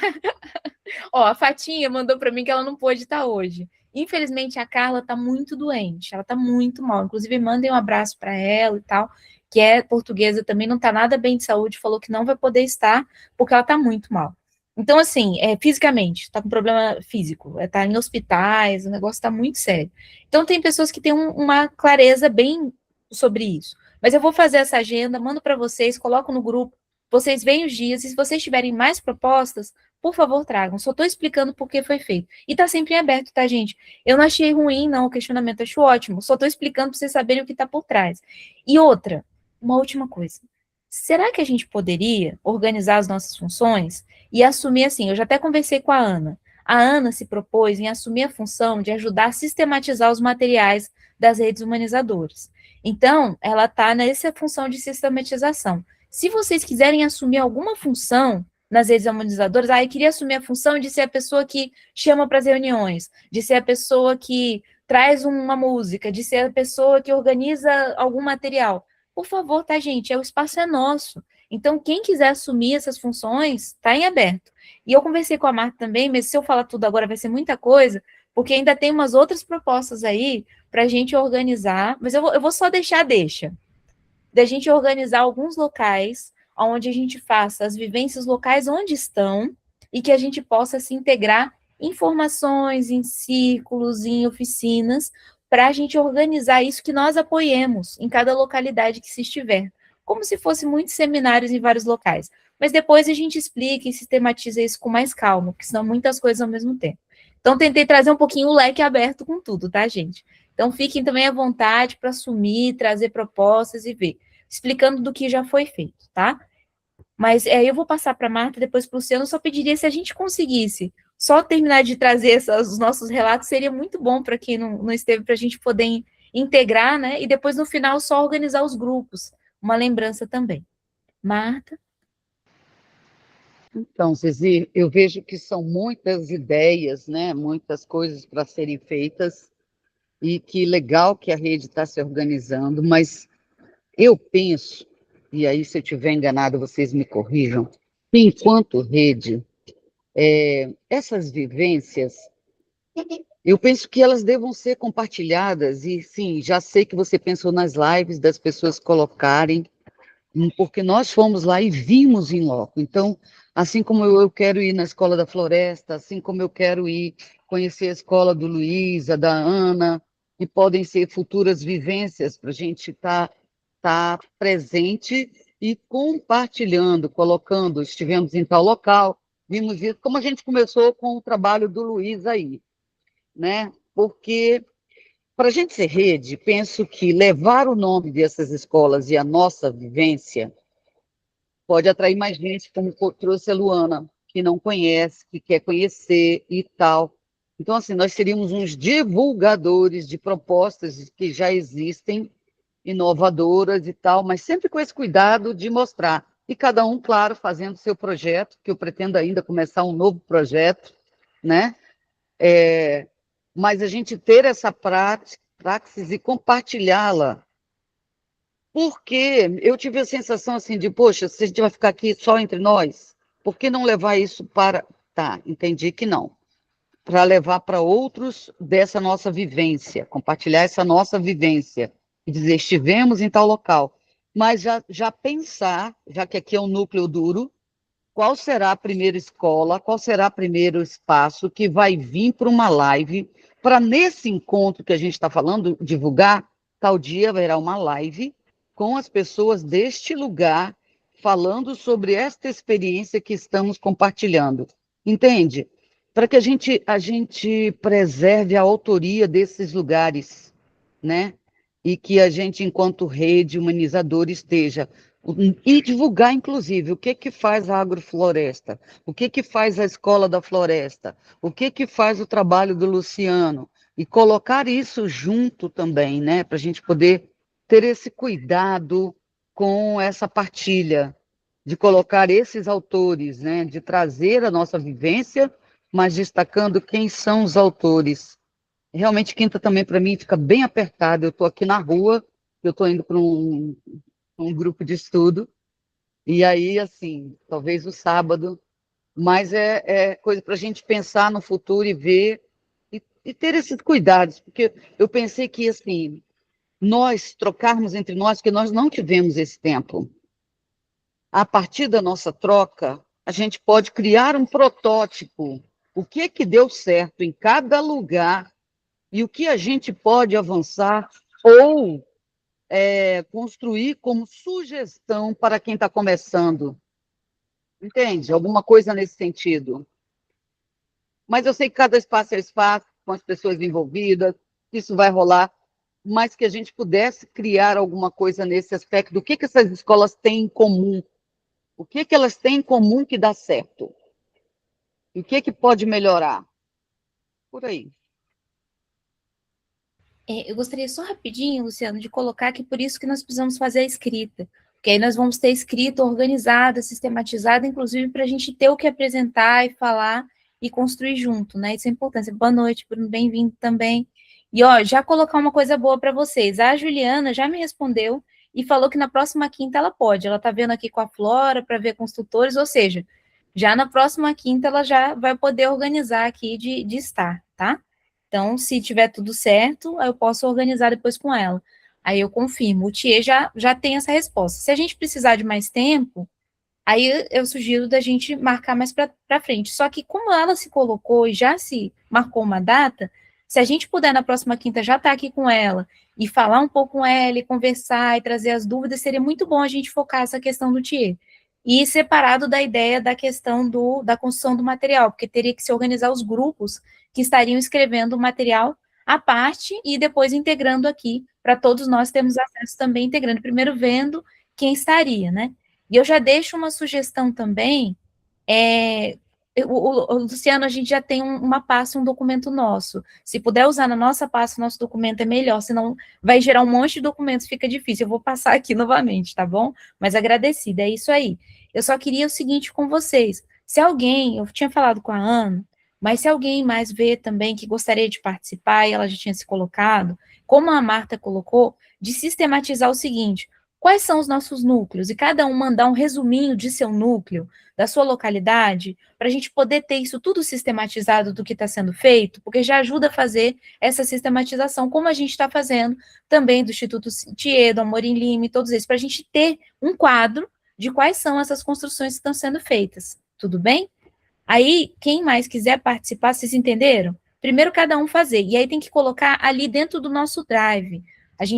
[SPEAKER 1] Ó, a Fatinha mandou para mim que ela não pôde estar hoje. Infelizmente, a Carla está muito doente, ela está muito mal. Inclusive, mandem um abraço para ela e tal, que é portuguesa, também não está nada bem de saúde, falou que não vai poder estar porque ela está muito mal. Então, assim, fisicamente, está com problema físico, está em hospitais, o negócio está muito sério. Então, tem pessoas que têm uma clareza bem sobre isso. Mas eu vou fazer essa agenda, mando para vocês, coloco no grupo, vocês veem os dias, e se vocês tiverem mais propostas, por favor, tragam. Só estou explicando por que foi feito. E está sempre em aberto, tá, gente? Eu não achei ruim, não, o questionamento, acho ótimo. Só estou explicando para vocês saberem o que está por trás. E outra, uma última coisa. Será que a gente poderia organizar as nossas funções e assumir assim? Eu já até conversei com a Ana. A Ana se propôs em assumir a função de ajudar a sistematizar os materiais das redes humanizadoras. Então, ela está nessa função de sistematização. Se vocês quiserem assumir alguma função nas redes humanizadoras, eu queria assumir a função de ser a pessoa que chama para as reuniões, de ser a pessoa que traz uma música, de ser a pessoa que organiza algum material. Por favor, tá, gente? O espaço é nosso. Então, quem quiser assumir essas funções, está em aberto. E eu conversei com a Marta também, mas se eu falar tudo agora vai ser muita coisa, porque ainda tem umas outras propostas aí para a gente organizar, mas eu vou só deixa, da gente organizar alguns locais onde a gente faça as vivências locais onde estão e que a gente possa se integrar informações, em círculos, em oficinas, para a gente organizar isso que nós apoiemos em cada localidade que se estiver, como se fosse muitos seminários em vários locais. Mas depois a gente explica e sistematiza isso com mais calma, porque são muitas coisas ao mesmo tempo. Então, tentei trazer um pouquinho o leque aberto com tudo, tá, gente? Então, fiquem também à vontade para assumir, trazer propostas e ver, explicando do que já foi feito, tá? Mas eu vou passar para a Marta, depois para o Luciano, só pediria se a gente conseguisse só terminar de trazer os nossos relatos, seria muito bom para quem não esteve, para a gente poder integrar, né? E depois, no final, só organizar os grupos, uma lembrança também. Marta?
[SPEAKER 4] Então, Zizi, eu vejo que são muitas ideias, né? Muitas coisas para serem feitas, e que legal que a rede está se organizando, mas eu penso, e aí se eu estiver enganado vocês me corrijam, que enquanto rede, essas vivências, eu penso que elas devam ser compartilhadas, e sim, já sei que você pensou nas lives das pessoas colocarem, porque nós fomos lá e vimos em loco. Então, assim como eu quero ir na Escola da Floresta, assim como eu quero ir conhecer a escola do Luiz, a da Ana, e podem ser futuras vivências para a gente estar presente e compartilhando, colocando, estivemos em tal local, vimos isso, como a gente começou com o trabalho do Luiz aí, né? Porque, para a gente ser rede, penso que levar o nome dessas escolas e a nossa vivência pode atrair mais gente, como trouxe a Luana, que não conhece, que quer conhecer e tal. Então, assim, nós seríamos uns divulgadores de propostas que já existem, inovadoras e tal, mas sempre com esse cuidado de mostrar. E cada um, claro, fazendo seu projeto, que eu pretendo ainda começar um novo projeto, né? Mas a gente ter essa praxis e compartilhá-la. Porque eu tive a sensação assim de, poxa, se a gente vai ficar aqui só entre nós, por que não levar isso para... Tá, entendi que não. Para levar para outros dessa nossa vivência, compartilhar essa nossa vivência, e dizer, estivemos em tal local. Mas já pensar, já que aqui é um núcleo duro, qual será a primeira escola, qual será o primeiro espaço que vai vir para uma live, para nesse encontro que a gente está falando, divulgar, tal dia haverá uma live com as pessoas deste lugar, falando sobre esta experiência que estamos compartilhando. Entende? Para que a gente preserve a autoria desses lugares, né? E que a gente, enquanto rede humanizadora, esteja... E divulgar, inclusive, o que faz a agrofloresta, o que faz a Escola da Floresta, o que faz o trabalho do Luciano, e colocar isso junto também, né? Para a gente poder ter esse cuidado com essa partilha, de colocar esses autores, né? De trazer a nossa vivência, mas destacando quem são os autores. Realmente, quinta também, para mim, fica bem apertada. Eu estou aqui na rua, eu estou indo para um grupo de estudo, E aí, assim, talvez o sábado, mas é coisa para a gente pensar no futuro e ver e ter esses cuidados, porque eu pensei que, assim, nós trocarmos entre nós, que nós não tivemos esse tempo. A partir da nossa troca, a gente pode criar um protótipo. O que deu certo em cada lugar e o que a gente pode avançar ou construir como sugestão para quem está começando. Entende? Alguma coisa nesse sentido. Mas eu sei que cada espaço é espaço, com as pessoas envolvidas, isso vai rolar, mas que a gente pudesse criar alguma coisa nesse aspecto do que essas escolas têm em comum. O que elas têm em comum que dá certo? E o que pode melhorar? Por aí.
[SPEAKER 1] Eu gostaria só rapidinho, Luciano, de colocar que por isso que nós precisamos fazer a escrita, porque aí nós vamos ter escrita organizada, sistematizada, inclusive para a gente ter o que apresentar e falar e construir junto, né? Isso é importante. Boa noite, Bruno, bem-vindo também. E, ó, já colocar uma coisa boa para vocês. A Juliana já me respondeu e falou que na próxima quinta ela pode. Ela está vendo aqui com a Flora para ver construtores, ou seja, já na próxima quinta ela já vai poder organizar aqui de estar, tá? Então, se tiver tudo certo, eu posso organizar depois com ela. Aí eu confirmo. O Thier já tem essa resposta. Se a gente precisar de mais tempo, aí eu sugiro da gente marcar mais para frente. Só que como ela se colocou e já se marcou uma data, se a gente puder na próxima quinta já estar aqui com ela e falar um pouco com ela e conversar e trazer as dúvidas, seria muito bom a gente focar essa questão do Thier. E separado da ideia da questão da construção do material, porque teria que se organizar os grupos que estariam escrevendo o material à parte e depois integrando aqui, para todos nós termos acesso também, integrando, primeiro vendo quem estaria, né? E eu já deixo uma sugestão também, o Luciano, a gente já tem uma pasta, um documento nosso. Se puder usar na nossa pasta, nosso documento é melhor, senão vai gerar um monte de documentos, fica difícil. Eu vou passar aqui novamente, tá bom? Mas agradecida, é isso aí. Eu só queria o seguinte com vocês. Se alguém, eu tinha falado com a Ana, mas se alguém mais vê também que gostaria de participar, e ela já tinha se colocado, como a Marta colocou, de sistematizar o seguinte: quais são os nossos núcleos? E cada um mandar um resuminho de seu núcleo, da sua localidade, para a gente poder ter isso tudo sistematizado do que está sendo feito, porque já ajuda a fazer essa sistematização, como a gente está fazendo também do Instituto Thier, do Amorim Lima, todos esses, para a gente ter um quadro de quais são essas construções que estão sendo feitas. Tudo bem? Aí, quem mais quiser participar, vocês entenderam? Primeiro cada um fazer, e aí tem que colocar ali dentro do nosso Drive.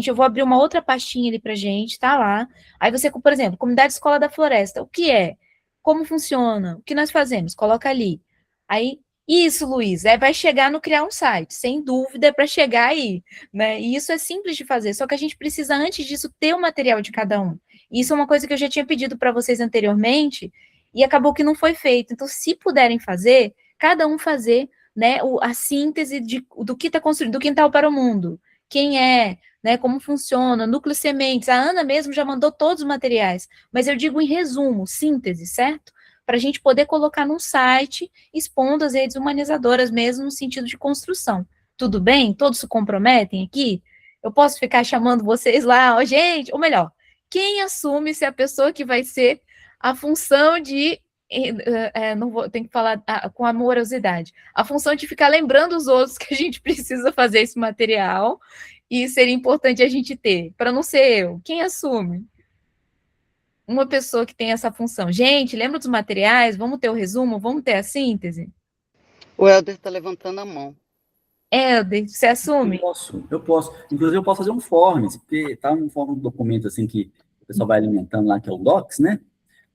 [SPEAKER 1] Eu vou abrir uma outra pastinha ali pra gente, tá lá. Aí você, por exemplo, Comunidade Escola da Floresta, o que é? Como funciona? O que nós fazemos? Coloca ali. Aí, isso, Luiz, vai chegar no criar um site, sem dúvida, é para chegar aí, né? E isso é simples de fazer, só que a gente precisa, antes disso, ter o material de cada um. E isso é uma coisa que eu já tinha pedido para vocês anteriormente, e acabou que não foi feito. Então, se puderem fazer, cada um fazer, né, a síntese do que está construído, do quintal para o mundo, quem é, né, como funciona, núcleo sementes. A Ana mesmo já mandou todos os materiais, mas eu digo em resumo, síntese, certo? Para a gente poder colocar num site, expondo as redes humanizadoras mesmo no sentido de construção. Tudo bem? Todos se comprometem aqui? Eu posso ficar chamando vocês lá, ó, gente, ou melhor, quem assume se a pessoa que vai ser a função de, não vou, tem que falar com amorosidade, a função de ficar lembrando os outros que a gente precisa fazer esse material, e seria importante a gente ter, para não ser eu. Quem assume? Uma pessoa que tem essa função. Gente, lembra dos materiais? Vamos ter o resumo? Vamos ter a síntese?
[SPEAKER 4] O Helder está levantando a mão.
[SPEAKER 1] Helder, você assume?
[SPEAKER 6] Eu posso. Inclusive, eu posso fazer um forms, porque está um form do documento assim que o pessoal vai alimentando lá, que é o Docs, né?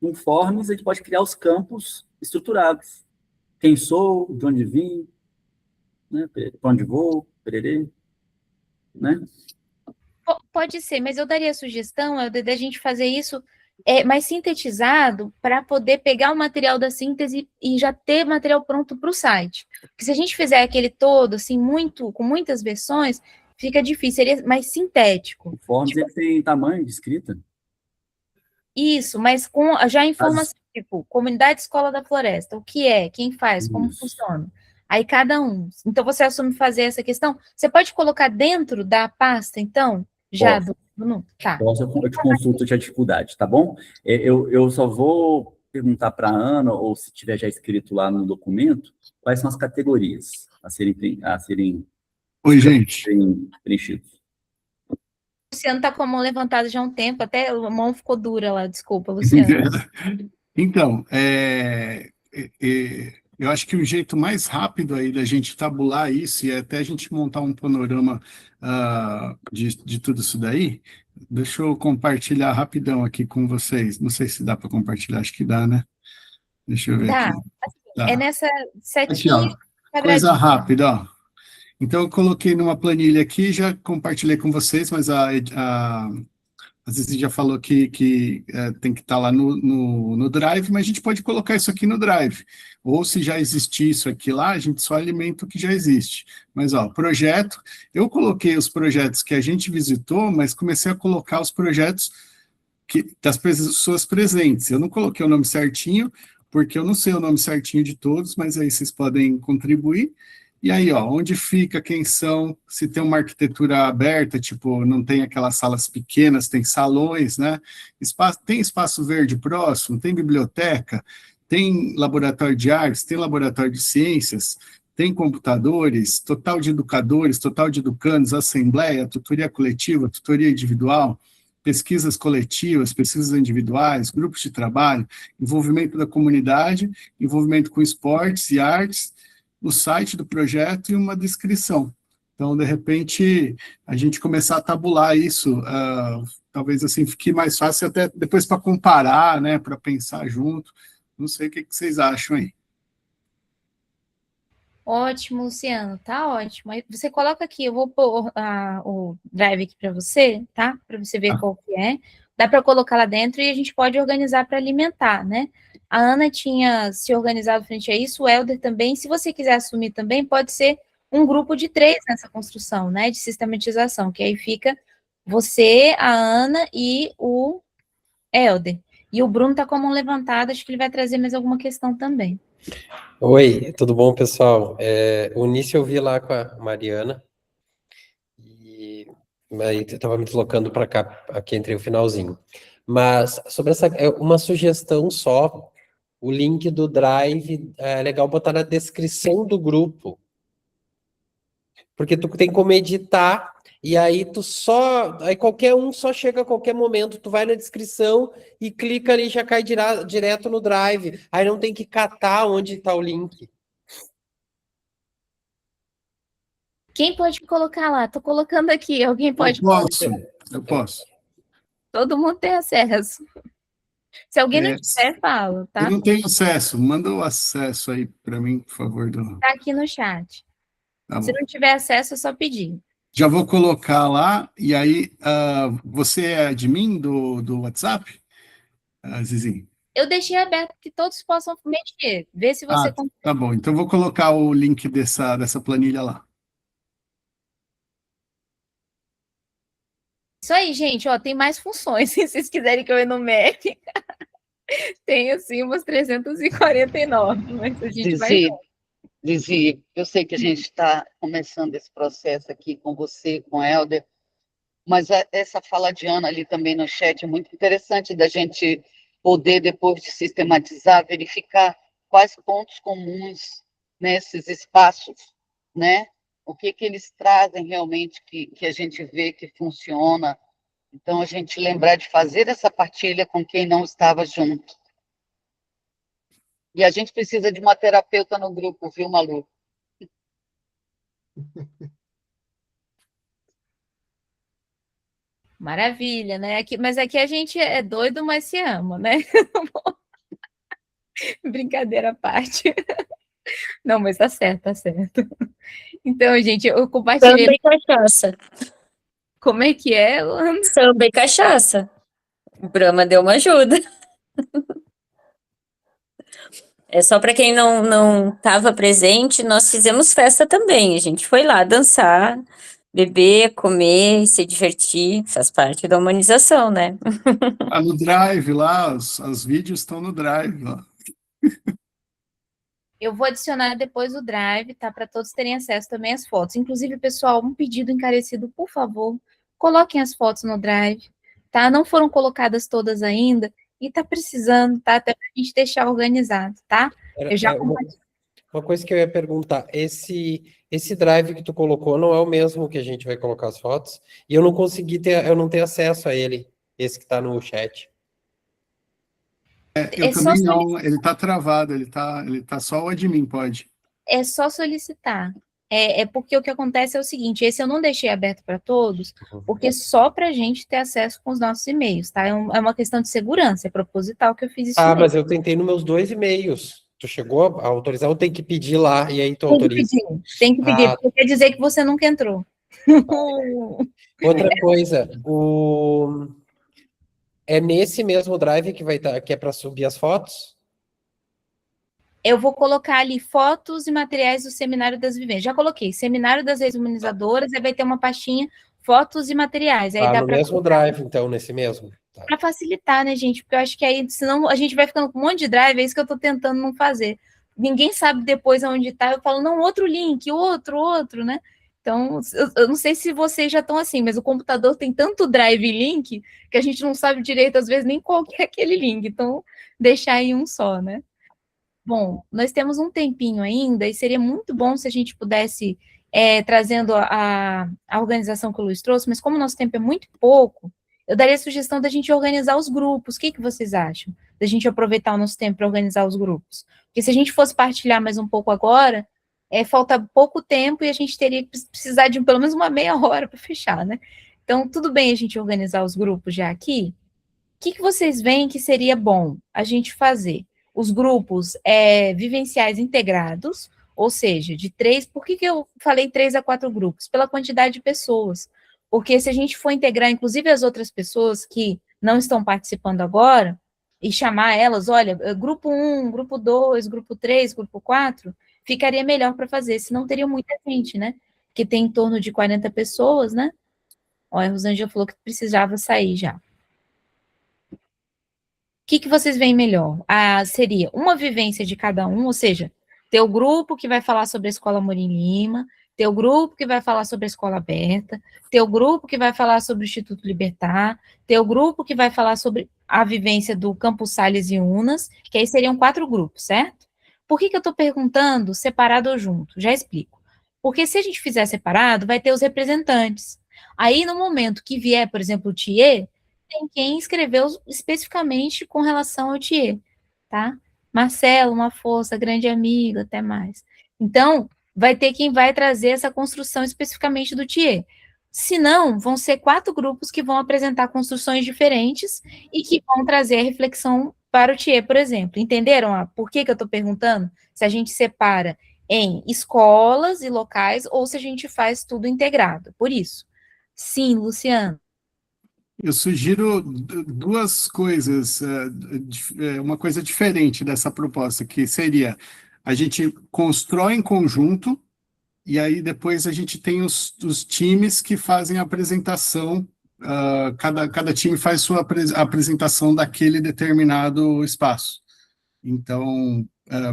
[SPEAKER 6] No forms, a gente pode criar os campos estruturados. Quem sou, de onde vim, né? Para onde vou, pererê, né?
[SPEAKER 1] Pode ser, mas eu daria a sugestão da gente fazer isso mais sintetizado para poder pegar o material da síntese e já ter material pronto para o site. Porque se a gente fizer aquele todo, assim, com muitas versões, fica difícil, seria mais sintético.
[SPEAKER 6] O Forms ele tem tamanho de escrita.
[SPEAKER 1] Isso, mas com já a informação, tipo, Comunidade Escola da Floresta, o que é, quem faz, como funciona. Aí cada um. Então, você assume fazer essa questão. Você pode colocar dentro da pasta, então, já Bruno, tá.
[SPEAKER 6] Eu te consulto a dificuldade, tá bom? Eu só vou perguntar para a Ana, ou se tiver já escrito lá no documento, quais são as categorias a serem
[SPEAKER 3] Oi, gente.
[SPEAKER 6] preenchidas.
[SPEAKER 1] O Luciano tá com a mão levantada já há um tempo, até a mão ficou dura lá, desculpa, Luciano.
[SPEAKER 3] Então, eu acho que o jeito mais rápido aí da gente tabular isso e até a gente montar um panorama de tudo isso daí, deixa eu compartilhar rapidão aqui com vocês. Não sei se dá para compartilhar, acho que dá, né? Deixa eu ver
[SPEAKER 1] Tá,
[SPEAKER 3] aqui. Tá.
[SPEAKER 1] é nessa
[SPEAKER 3] Aqui,
[SPEAKER 1] setinha,
[SPEAKER 3] ó, coisa
[SPEAKER 1] quadradinho.
[SPEAKER 3] rápida, ó. Então, eu coloquei numa planilha aqui, já compartilhei com vocês, mas às vezes já falou que tem que estar lá no Drive, mas a gente pode colocar isso aqui no Drive. Ou se já existir isso aqui lá, a gente só alimenta o que já existe. Mas, ó, projeto, eu coloquei os projetos que a gente visitou, mas comecei a colocar os projetos das pessoas presentes. Eu não coloquei o nome certinho, porque eu não sei o nome certinho de todos, mas aí vocês podem contribuir. E aí, ó, onde fica, quem são, se tem uma arquitetura aberta, tipo, não tem aquelas salas pequenas, tem salões, né? Tem espaço verde próximo, tem biblioteca, tem laboratório de artes, tem laboratório de ciências, tem computadores, total de educadores, total de educandos, assembleia, tutoria coletiva, tutoria individual, pesquisas coletivas, pesquisas individuais, grupos de trabalho, envolvimento da comunidade, envolvimento com esportes e artes, o site do projeto e uma descrição. Então, de repente, a gente começar a tabular isso, talvez assim fique mais fácil até depois para comparar, né, para pensar junto. Não sei o que vocês acham aí.
[SPEAKER 1] Ótimo, Luciano, tá ótimo. Aí você coloca aqui, eu vou pôr o drive aqui para você, tá? Para você ver qual que é. Dá para colocar lá dentro e a gente pode organizar para alimentar, né? A Ana tinha se organizado frente a isso, o Helder também. Se você quiser assumir também, pode ser um grupo de 3 nessa construção, né? De sistematização, que aí fica você, a Ana e o Helder. E o Bruno tá com a mão levantada, acho que ele vai trazer mais alguma questão também.
[SPEAKER 8] Oi, tudo bom, pessoal? O início eu vi lá com a Mariana, e aí eu estava me deslocando para cá, aqui entre o finalzinho. Mas sobre uma sugestão só, o link do Drive é legal botar na descrição do grupo, porque tu tem como editar, e aí aí qualquer um só chega a qualquer momento, tu vai na descrição e clica ali, já cai direto no Drive, aí não tem que catar onde está o link.
[SPEAKER 1] Quem pode colocar lá? Tô colocando aqui. Alguém pode colocar?
[SPEAKER 3] Eu posso.
[SPEAKER 1] Todo mundo tem acesso. Se alguém não tiver, fala, tá?
[SPEAKER 3] Eu não tenho acesso. Manda o acesso aí para mim, por favor, dona.
[SPEAKER 1] Tá aqui no chat.
[SPEAKER 3] Tá
[SPEAKER 1] Se
[SPEAKER 3] bom.
[SPEAKER 1] não tiver acesso, é só pedir.
[SPEAKER 3] Já vou colocar lá, e aí, você é admin do WhatsApp, Zizinho?
[SPEAKER 1] Eu deixei aberto que todos possam mexer. Vê se você consegue.
[SPEAKER 3] Tá bom. Então, vou colocar o link dessa planilha lá.
[SPEAKER 1] Isso aí, gente. Ó, tem mais funções. Se vocês quiserem que eu enumere, tem assim umas 349. Mas a gente vai.
[SPEAKER 4] Lizzie, eu sei que a gente está começando esse processo aqui com você, com o Helder, mas essa fala de Ana ali também no chat é muito interessante da gente poder, depois de sistematizar, verificar quais pontos comuns nesses espaços, né? O que eles trazem realmente que a gente vê que funciona. Então, a gente lembrar de fazer essa partilha com quem não estava junto. E a gente precisa de uma terapeuta no grupo, viu, Malu?
[SPEAKER 1] Maravilha, né? Mas aqui a gente é doido, mas se ama, né? Brincadeira à parte. Não, mas tá certo, tá certo. Então, gente, eu compartilhei.
[SPEAKER 7] Samba e cachaça.
[SPEAKER 1] Como é que é, Ana?
[SPEAKER 7] Samba e cachaça. O Brahma deu uma ajuda. É só para quem não estava presente, nós fizemos festa também. A gente foi lá dançar, beber, comer, se divertir. Faz parte da humanização, né?
[SPEAKER 3] No Drive lá, os vídeos estão no Drive lá.
[SPEAKER 1] Eu vou adicionar depois o Drive, tá? Para todos terem acesso também às fotos. Inclusive, pessoal, um pedido encarecido, por favor, coloquem as fotos no Drive, tá? Não foram colocadas todas ainda, e tá precisando, tá? Até pra gente deixar organizado, tá? Eu já
[SPEAKER 8] Uma coisa que eu ia perguntar, esse drive que tu colocou não é o mesmo que a gente vai colocar as fotos? E eu não consegui eu não tenho acesso a ele, esse que está no chat.
[SPEAKER 3] Eu
[SPEAKER 1] é só
[SPEAKER 3] também não, ele está travado, ele tá só o admin, pode.
[SPEAKER 1] É só solicitar. É porque o que acontece é o seguinte, esse eu não deixei aberto para todos, porque só para a gente ter acesso com os nossos e-mails, tá? É uma questão de segurança, é proposital que eu fiz isso
[SPEAKER 8] Ah,
[SPEAKER 1] mesmo.
[SPEAKER 8] mas eu tentei nos meus 2 e-mails. Tu chegou a autorizar ou tem que pedir lá e aí tu autoriza?
[SPEAKER 1] Tem que pedir, porque quer dizer que você nunca entrou.
[SPEAKER 8] Outra coisa, é nesse mesmo drive que vai estar, que é para subir as fotos?
[SPEAKER 1] Eu vou colocar ali fotos e materiais do Seminário das Vivências. Já coloquei, Seminário das Redes Imunizadoras, aí vai ter uma pastinha, fotos e materiais. Aí dá
[SPEAKER 8] no
[SPEAKER 1] para
[SPEAKER 8] mesmo drive, então, nesse mesmo. Tá.
[SPEAKER 1] Para facilitar, né, gente? Porque eu acho que aí, senão a gente vai ficando com um monte de drive, é isso que eu estou tentando não fazer. Ninguém sabe depois aonde está, eu falo, não, outro link, outro, né? Então, eu não sei se vocês já estão assim, mas o computador tem tanto drive e link que a gente não sabe direito, às vezes, nem qual que é aquele link. Então, deixar aí um só, né? Bom, nós temos um tempinho ainda, e seria muito bom se a gente pudesse, trazendo a organização que o Luiz trouxe, mas como o nosso tempo é muito pouco, eu daria a sugestão da gente organizar os grupos. O que vocês acham? Da gente aproveitar o nosso tempo para organizar os grupos? Porque se a gente fosse partilhar mais um pouco agora, falta pouco tempo e a gente teria que precisar de pelo menos uma meia hora para fechar, né? Então, tudo bem a gente organizar os grupos já aqui? O que vocês veem que seria bom a gente fazer? Os grupos vivenciais integrados, ou seja, de 3, por que eu falei 3 a 4 grupos? Pela quantidade de pessoas. Porque se a gente for integrar, inclusive, as outras pessoas que não estão participando agora, e chamar elas, olha, grupo 1, grupo 2, grupo 3, grupo 4, ficaria melhor para fazer, senão teria muita gente, né? Que tem em torno de 40 pessoas, né? Olha, a Rosângela falou que precisava sair já. O que vocês veem melhor? Seria uma vivência de cada um, ou seja, ter o grupo que vai falar sobre a Escola Amorim Lima, ter o grupo que vai falar sobre a Escola Aberta, ter o grupo que vai falar sobre o Instituto Libertar, ter o grupo que vai falar sobre a vivência do Campus Sales e Unas, que aí seriam 4 grupos, certo? Por que eu estou perguntando separado ou junto? Já explico. Porque se a gente fizer separado, vai ter os representantes. Aí, no momento que vier, por exemplo, o TIE, tem quem escreveu especificamente com relação ao Thier, tá? Marcelo, uma força, grande amigo, até mais. Então, vai ter quem vai trazer essa construção especificamente do Thier. Se não, vão ser 4 grupos que vão apresentar construções diferentes e que vão trazer a reflexão para o Thier, por exemplo. Entenderam por que eu estou perguntando? Se a gente separa em escolas e locais ou se a gente faz tudo integrado. Por isso. Sim, Luciano.
[SPEAKER 3] Eu sugiro duas coisas, uma coisa diferente dessa proposta, que seria a gente constrói em conjunto, e aí depois a gente tem os times que fazem a apresentação, cada time faz sua apresentação daquele determinado espaço. Então,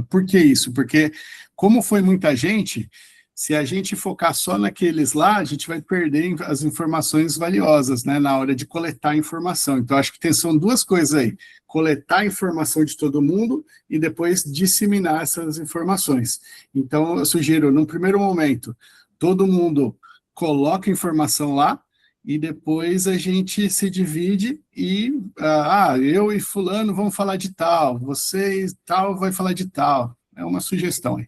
[SPEAKER 3] por que isso? Porque como foi muita gente, se a gente focar só naqueles lá, a gente vai perder as informações valiosas, né, na hora de coletar informação. Então, acho que são duas coisas aí: coletar a informação de todo mundo e depois disseminar essas informações. Então, eu sugiro, num primeiro momento, todo mundo coloca informação lá, e depois a gente se divide e, eu e fulano vamos falar de tal, você e tal vai falar de tal. É uma sugestão aí.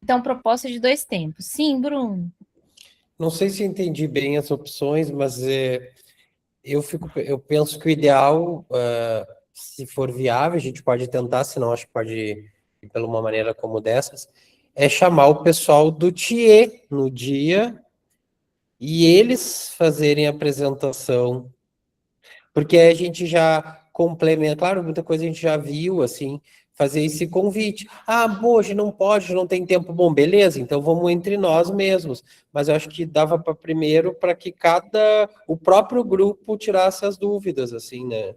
[SPEAKER 1] Então, proposta de 2 tempos. Sim, Bruno.
[SPEAKER 8] Não sei se entendi bem as opções, mas eu penso que o ideal, se for viável, a gente pode tentar, senão acho que pode ir pela uma maneira como dessas, é chamar o pessoal do TIE no dia e eles fazerem a apresentação, porque aí a gente já complementa, claro, muita coisa a gente já viu, assim, fazer esse convite. Hoje não pode, não tem tempo. Bom, beleza, então vamos entre nós mesmos. Mas eu acho que dava para primeiro para que o próprio grupo tirasse as dúvidas, assim, né?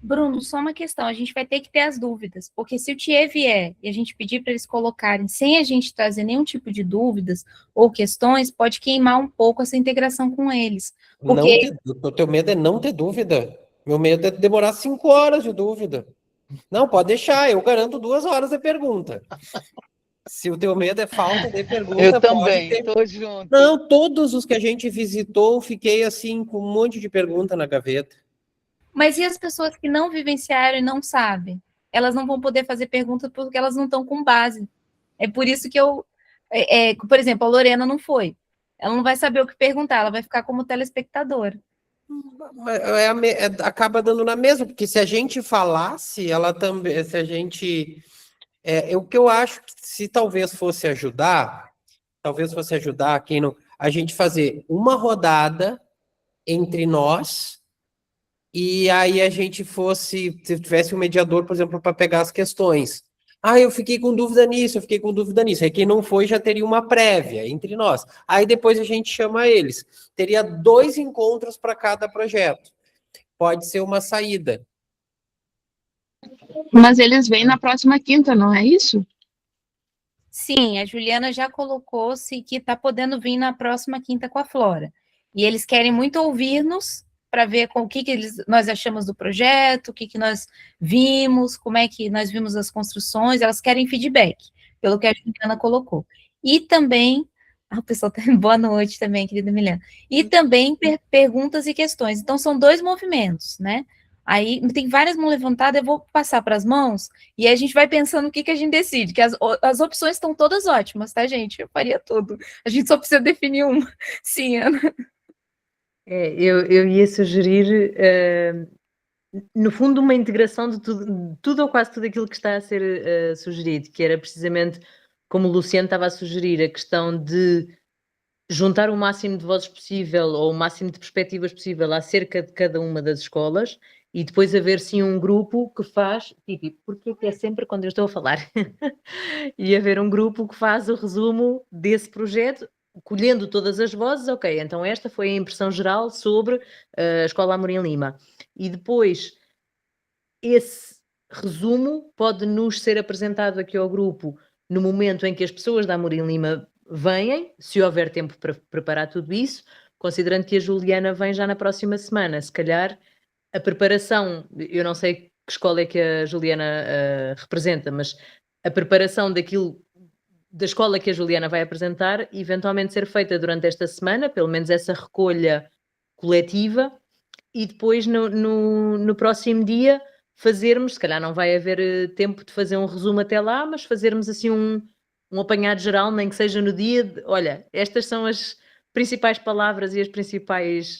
[SPEAKER 1] Bruno, só uma questão, a gente vai ter que ter as dúvidas, porque se o TIE vier e a gente pedir para eles colocarem sem a gente trazer nenhum tipo de dúvidas ou questões, pode queimar um pouco essa integração com eles. Porque
[SPEAKER 8] O teu medo é não ter dúvida. Meu medo é demorar 5 horas de dúvida. Não, pode deixar, eu garanto 2 horas de pergunta. Se o teu medo é falta de pergunta,
[SPEAKER 4] Eu
[SPEAKER 8] pode
[SPEAKER 4] também,
[SPEAKER 8] ter.
[SPEAKER 4] estou junto.
[SPEAKER 8] Não, todos os que a gente visitou, fiquei assim, com um monte de pergunta na gaveta.
[SPEAKER 1] Mas e as pessoas que não vivenciaram e não sabem? Elas não vão poder fazer perguntas porque elas não estão com base. É por isso que por exemplo, a Lorena não foi. Ela não vai saber o que perguntar, ela vai ficar como telespectadora.
[SPEAKER 8] Acaba dando na mesma, porque se a gente falasse, ela também, se a gente... o que eu acho que se talvez fosse ajudar quem não... A gente fazer uma rodada entre nós, e aí a gente se tivesse um mediador, por exemplo, para pegar as questões. Eu fiquei com dúvida nisso, eu fiquei com dúvida nisso. Aí quem não foi já teria uma prévia entre nós. Aí depois a gente chama eles. Teria 2 encontros para cada projeto. Pode ser uma saída.
[SPEAKER 9] Mas eles vêm na próxima quinta, não é isso?
[SPEAKER 1] Sim, a Juliana já colocou-se que está podendo vir na próxima quinta com a Flora. E eles querem muito ouvir-nos para ver com o que nós achamos do projeto, o que nós vimos, como é que nós vimos as construções, elas querem feedback, pelo que a Juliana colocou. E também, o pessoal tá boa noite também, querida Milena. E também perguntas e questões. Então, são 2 movimentos, né? Aí tem várias mãos levantadas, eu vou passar para as mãos e aí a gente vai pensando o que a gente decide, que as opções estão todas ótimas, tá, gente? Eu faria tudo. A gente só precisa definir uma. Sim, Ana.
[SPEAKER 10] Eu ia sugerir, no fundo, uma integração de tudo ou quase tudo aquilo que está a ser sugerido, que era precisamente, como o Luciano estava a sugerir, a questão de juntar o máximo de vozes possível ou o máximo de perspectivas possível acerca de cada uma das escolas e depois haver sim um grupo que faz, tipo, porque é sempre quando eu estou a falar, e haver um grupo que faz o resumo desse projeto, colhendo todas as vozes, ok, então esta foi a impressão geral sobre a Escola Amorim Lima. E depois, esse resumo pode nos ser apresentado aqui ao grupo no momento em que as pessoas da Amorim Lima vêm, se houver tempo para preparar tudo isso, considerando que a Juliana vem já na próxima semana. Se calhar, a preparação, eu não sei que escola é que a Juliana representa, mas a preparação da escola que a Juliana vai apresentar, eventualmente ser feita durante esta semana, pelo menos essa recolha coletiva, e depois no próximo dia fazermos, se calhar não vai haver tempo de fazer um resumo até lá, mas fazermos assim um apanhado geral, nem que seja no dia de, olha, estas são as principais palavras e as principais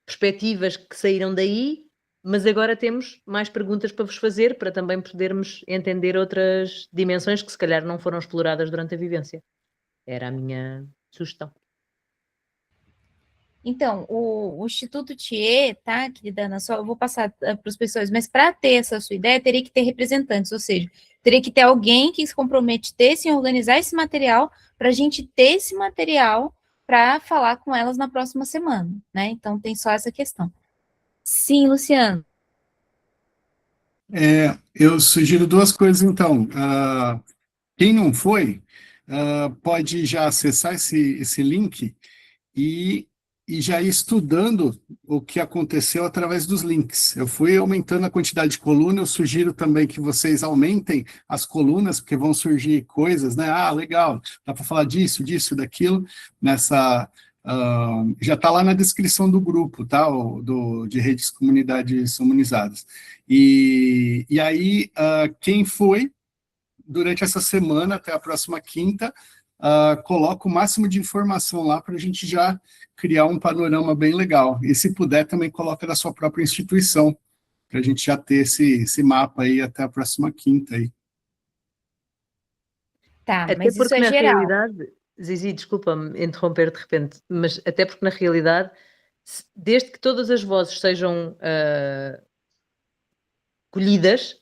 [SPEAKER 10] perspectivas que saíram daí, mas agora temos mais perguntas para vos fazer, para também podermos entender outras dimensões que se calhar não foram exploradas durante a vivência. Era a minha sugestão.
[SPEAKER 1] Então, o Instituto TIE, tá, querida Ana, só eu vou passar para as pessoas, mas para ter essa sua ideia, teria que ter representantes, ou seja, teria que ter alguém que se comprometesse em organizar esse material, para a gente ter esse material para falar com elas na próxima semana, né? Então, tem só essa questão. Sim, Luciano.
[SPEAKER 3] Eu sugiro 2 coisas, então. Quem não foi, pode já acessar esse link e já ir estudando o que aconteceu através dos links. Eu fui aumentando a quantidade de coluna, eu sugiro também que vocês aumentem as colunas, porque vão surgir coisas, né? Legal, dá para falar disso, daquilo, já está lá na descrição do grupo, tá? De redes comunidades humanizadas. E aí, quem foi, durante essa semana, até a próxima quinta, coloca o máximo de informação lá para a gente já criar um panorama bem legal. E se puder, também coloca da sua própria instituição, para a gente já ter esse mapa aí até a próxima quinta. Aí.
[SPEAKER 1] Tá,
[SPEAKER 10] até
[SPEAKER 1] mas
[SPEAKER 10] porque
[SPEAKER 1] isso é
[SPEAKER 10] na
[SPEAKER 1] geral.
[SPEAKER 10] realidade, Zizi, desculpa-me interromper de repente, mas até porque na realidade, desde que todas as vozes sejam colhidas,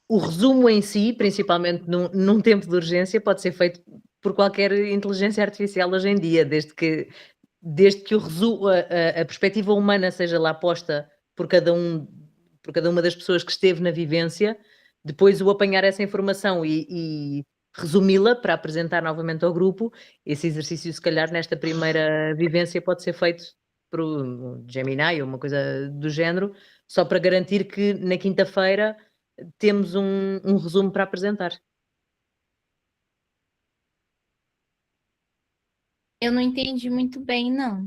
[SPEAKER 10] o resumo em si, principalmente num tempo de urgência, pode ser feito por qualquer inteligência artificial hoje em dia, desde que o resumo, a perspectiva humana seja lá posta por cada uma das pessoas que esteve na vivência, depois o apanhar essa informação e resumi-la para apresentar novamente ao grupo. Esse exercício, se calhar, nesta primeira vivência pode ser feito por um Gemini ou uma coisa do género, só para garantir que na quinta-feira temos um resumo para apresentar.
[SPEAKER 1] Eu não entendi muito bem, não,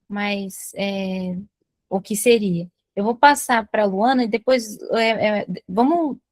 [SPEAKER 1] mas o que seria? Eu vou passar para a Luana e depois,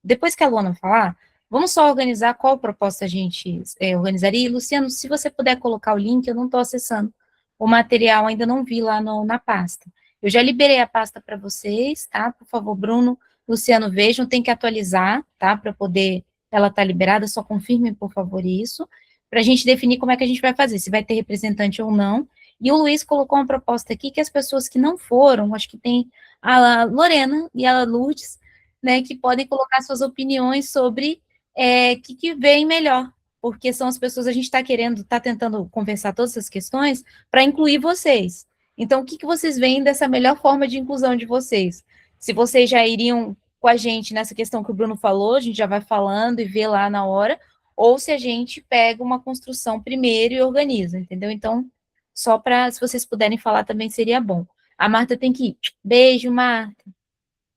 [SPEAKER 1] depois que a Luana falar, vamos só organizar qual proposta a gente organizaria. E, Luciano, se você puder colocar o link, eu não estou acessando o material, ainda não vi lá na pasta. Eu já liberei a pasta para vocês, tá? Por favor, Bruno, Luciano, vejam, tem que atualizar, tá? Para poder ela estar liberada, só confirmem, por favor, isso, para a gente definir como é que a gente vai fazer, se vai ter representante ou não. E o Luiz colocou uma proposta aqui que as pessoas que não foram, acho que tem a Lorena e a Lourdes, né, que podem colocar suas opiniões sobre o que veem melhor, porque são as pessoas, a gente está tentando conversar todas essas questões para incluir vocês. Então, o que vocês veem dessa melhor forma de inclusão de vocês? Se vocês já iriam com a gente nessa questão que o Bruno falou, a gente já vai falando e vê lá na hora, ou se a gente pega uma construção primeiro e organiza, entendeu? Então, só para, se vocês puderem falar também seria bom. A Marta tem que ir. Beijo, Marta.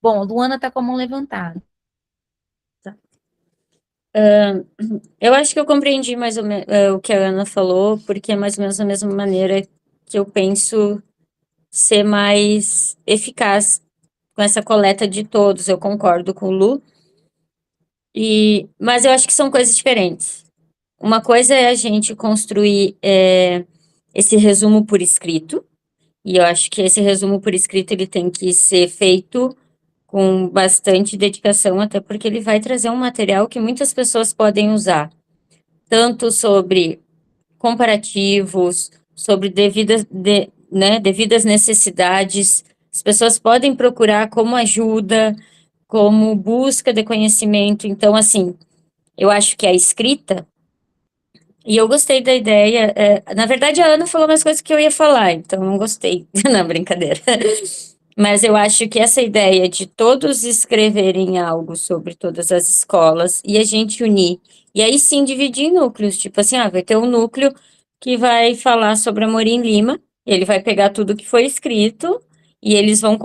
[SPEAKER 1] Bom, a Luana está com a mão levantada.
[SPEAKER 7] Eu acho que eu compreendi mais ou menos o que a Ana falou, porque é mais ou menos da mesma maneira que eu penso ser mais eficaz com essa coleta de todos. Eu concordo com o Lu, mas eu acho que são coisas diferentes. Uma coisa é a gente construir esse resumo por escrito, e eu acho que esse resumo por escrito ele tem que ser feito com bastante dedicação, até porque ele vai trazer um material que muitas pessoas podem usar, tanto sobre comparativos, sobre devidas necessidades. As pessoas podem procurar como ajuda, como busca de conhecimento. Então, assim, eu acho que a escrita, e eu gostei da ideia, na verdade, a Ana falou umas coisas que eu ia falar, então não gostei. Não, brincadeira. Mas eu acho que essa ideia de todos escreverem algo sobre todas as escolas e a gente unir, e aí sim dividir em núcleos, tipo assim, vai ter um núcleo que vai falar sobre Amorim Lima, ele vai pegar tudo que foi escrito e eles vão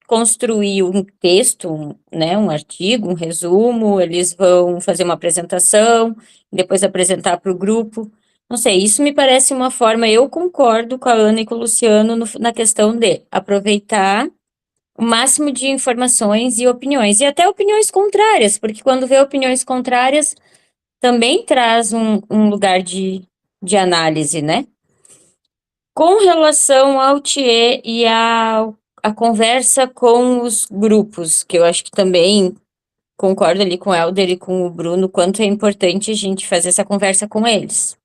[SPEAKER 7] construir um texto, né, um artigo, um resumo, eles vão fazer uma apresentação, depois apresentar para o grupo. Não sei, isso me parece uma forma, eu concordo com a Ana e com o Luciano na questão de aproveitar o máximo de informações e opiniões, e até opiniões contrárias, porque quando vê opiniões contrárias, também traz um lugar de análise, né? Com relação ao TIE e a conversa com os grupos, que eu acho que também concordo ali com o Helder e com o Bruno, quanto é importante a gente fazer essa conversa com eles.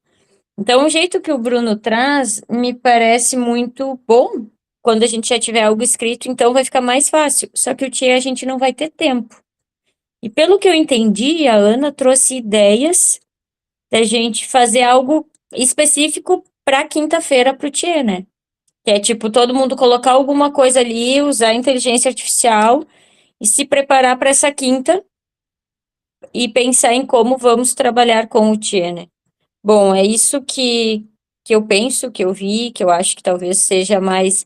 [SPEAKER 7] Então, o jeito que o Bruno traz me parece muito bom. Quando a gente já tiver algo escrito, então vai ficar mais fácil. Só que o TIE a gente não vai ter tempo. E pelo que eu entendi, a Ana trouxe ideias da gente fazer algo específico para quinta-feira para o TIE, né? Que é tipo todo mundo colocar alguma coisa ali, usar a inteligência artificial e se preparar para essa quinta e pensar em como vamos trabalhar com o TIE, né? Bom, é isso que eu penso, que eu vi, que eu acho que talvez seja mais.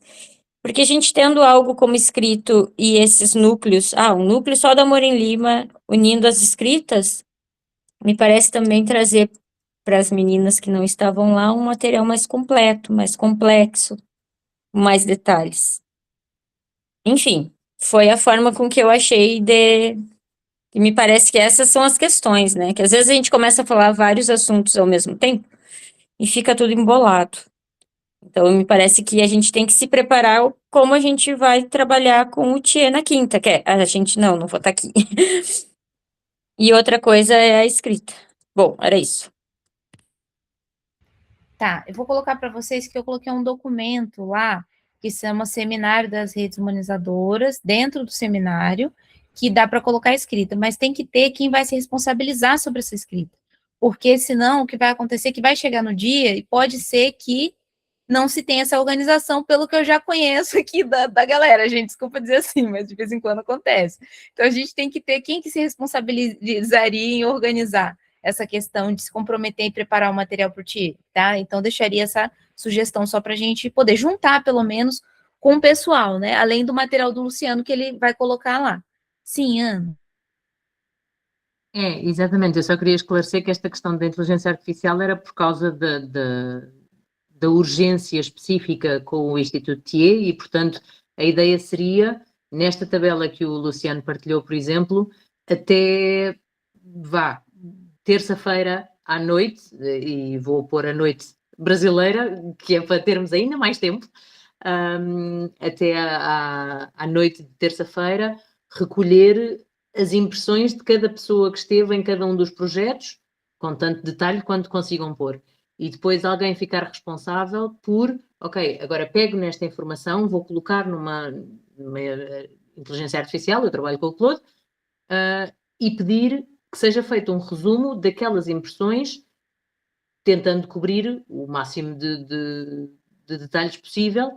[SPEAKER 7] Porque a gente tendo algo como escrito e esses núcleos, um núcleo só da Amorim Lima unindo as escritas, me parece também trazer para as meninas que não estavam lá um material mais completo, mais complexo, com mais detalhes. Enfim, foi a forma com que eu achei E me parece que essas são as questões, né? Que às vezes a gente começa a falar vários assuntos ao mesmo tempo e fica tudo embolado. Então, me parece que a gente tem que se preparar como a gente vai trabalhar com o TIE na quinta, que a gente não vou estar aqui. E outra coisa é a escrita. Bom, era isso.
[SPEAKER 1] Tá, eu vou colocar para vocês que eu coloquei um documento lá, que se chama Seminário das Redes Humanizadoras, dentro do seminário, que dá para colocar escrita, mas tem que ter quem vai se responsabilizar sobre essa escrita. Porque senão o que vai acontecer é que vai chegar no dia e pode ser que não se tem essa organização, pelo que eu já conheço aqui da galera, gente, desculpa dizer assim, mas de vez em quando acontece. Então, a gente tem que ter quem que se responsabilizaria em organizar essa questão de se comprometer em preparar o material para o TIE, tá? Então, deixaria essa sugestão só para a gente poder juntar, pelo menos, com o pessoal, né? Além do material do Luciano que ele vai colocar lá. Sim, Ana?
[SPEAKER 10] Exatamente. Eu só queria esclarecer que esta questão da inteligência artificial era por causa da urgência específica com o Instituto TIE e, portanto, a ideia seria, nesta tabela que o Luciano partilhou, por exemplo, até, terça-feira à noite, e vou pôr a noite brasileira, que é para termos ainda mais tempo, até à noite de terça-feira, recolher as impressões de cada pessoa que esteve em cada um dos projetos, com tanto detalhe quanto consigam pôr. E depois alguém ficar responsável por, ok, agora pego nesta informação, vou colocar numa inteligência artificial, eu trabalho com o Claude, e pedir que seja feito um resumo daquelas impressões, tentando cobrir o máximo de detalhes possível,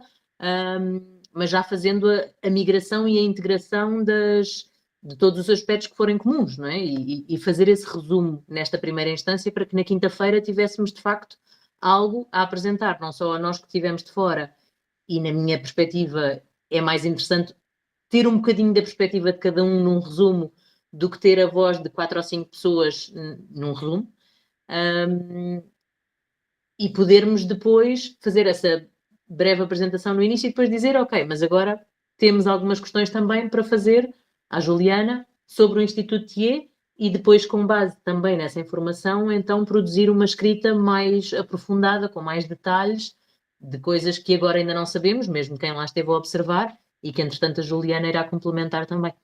[SPEAKER 10] mas já fazendo a migração e a integração de todos os aspectos que forem comuns, não é? E fazer esse resumo nesta primeira instância para que na quinta-feira tivéssemos, de facto, algo a apresentar, não só a nós que estivemos de fora, e na minha perspectiva é mais interessante ter um bocadinho da perspectiva de cada um num resumo do que ter a voz de 4 ou 5 pessoas num resumo, e podermos depois fazer essa breve apresentação no início e depois dizer, ok, mas agora temos algumas questões também para fazer à Juliana sobre o Instituto TIE e depois, com base também nessa informação, então produzir uma escrita mais aprofundada, com mais detalhes, de coisas que agora ainda não sabemos, mesmo quem lá esteve a observar, e que, entretanto, a Juliana irá complementar também.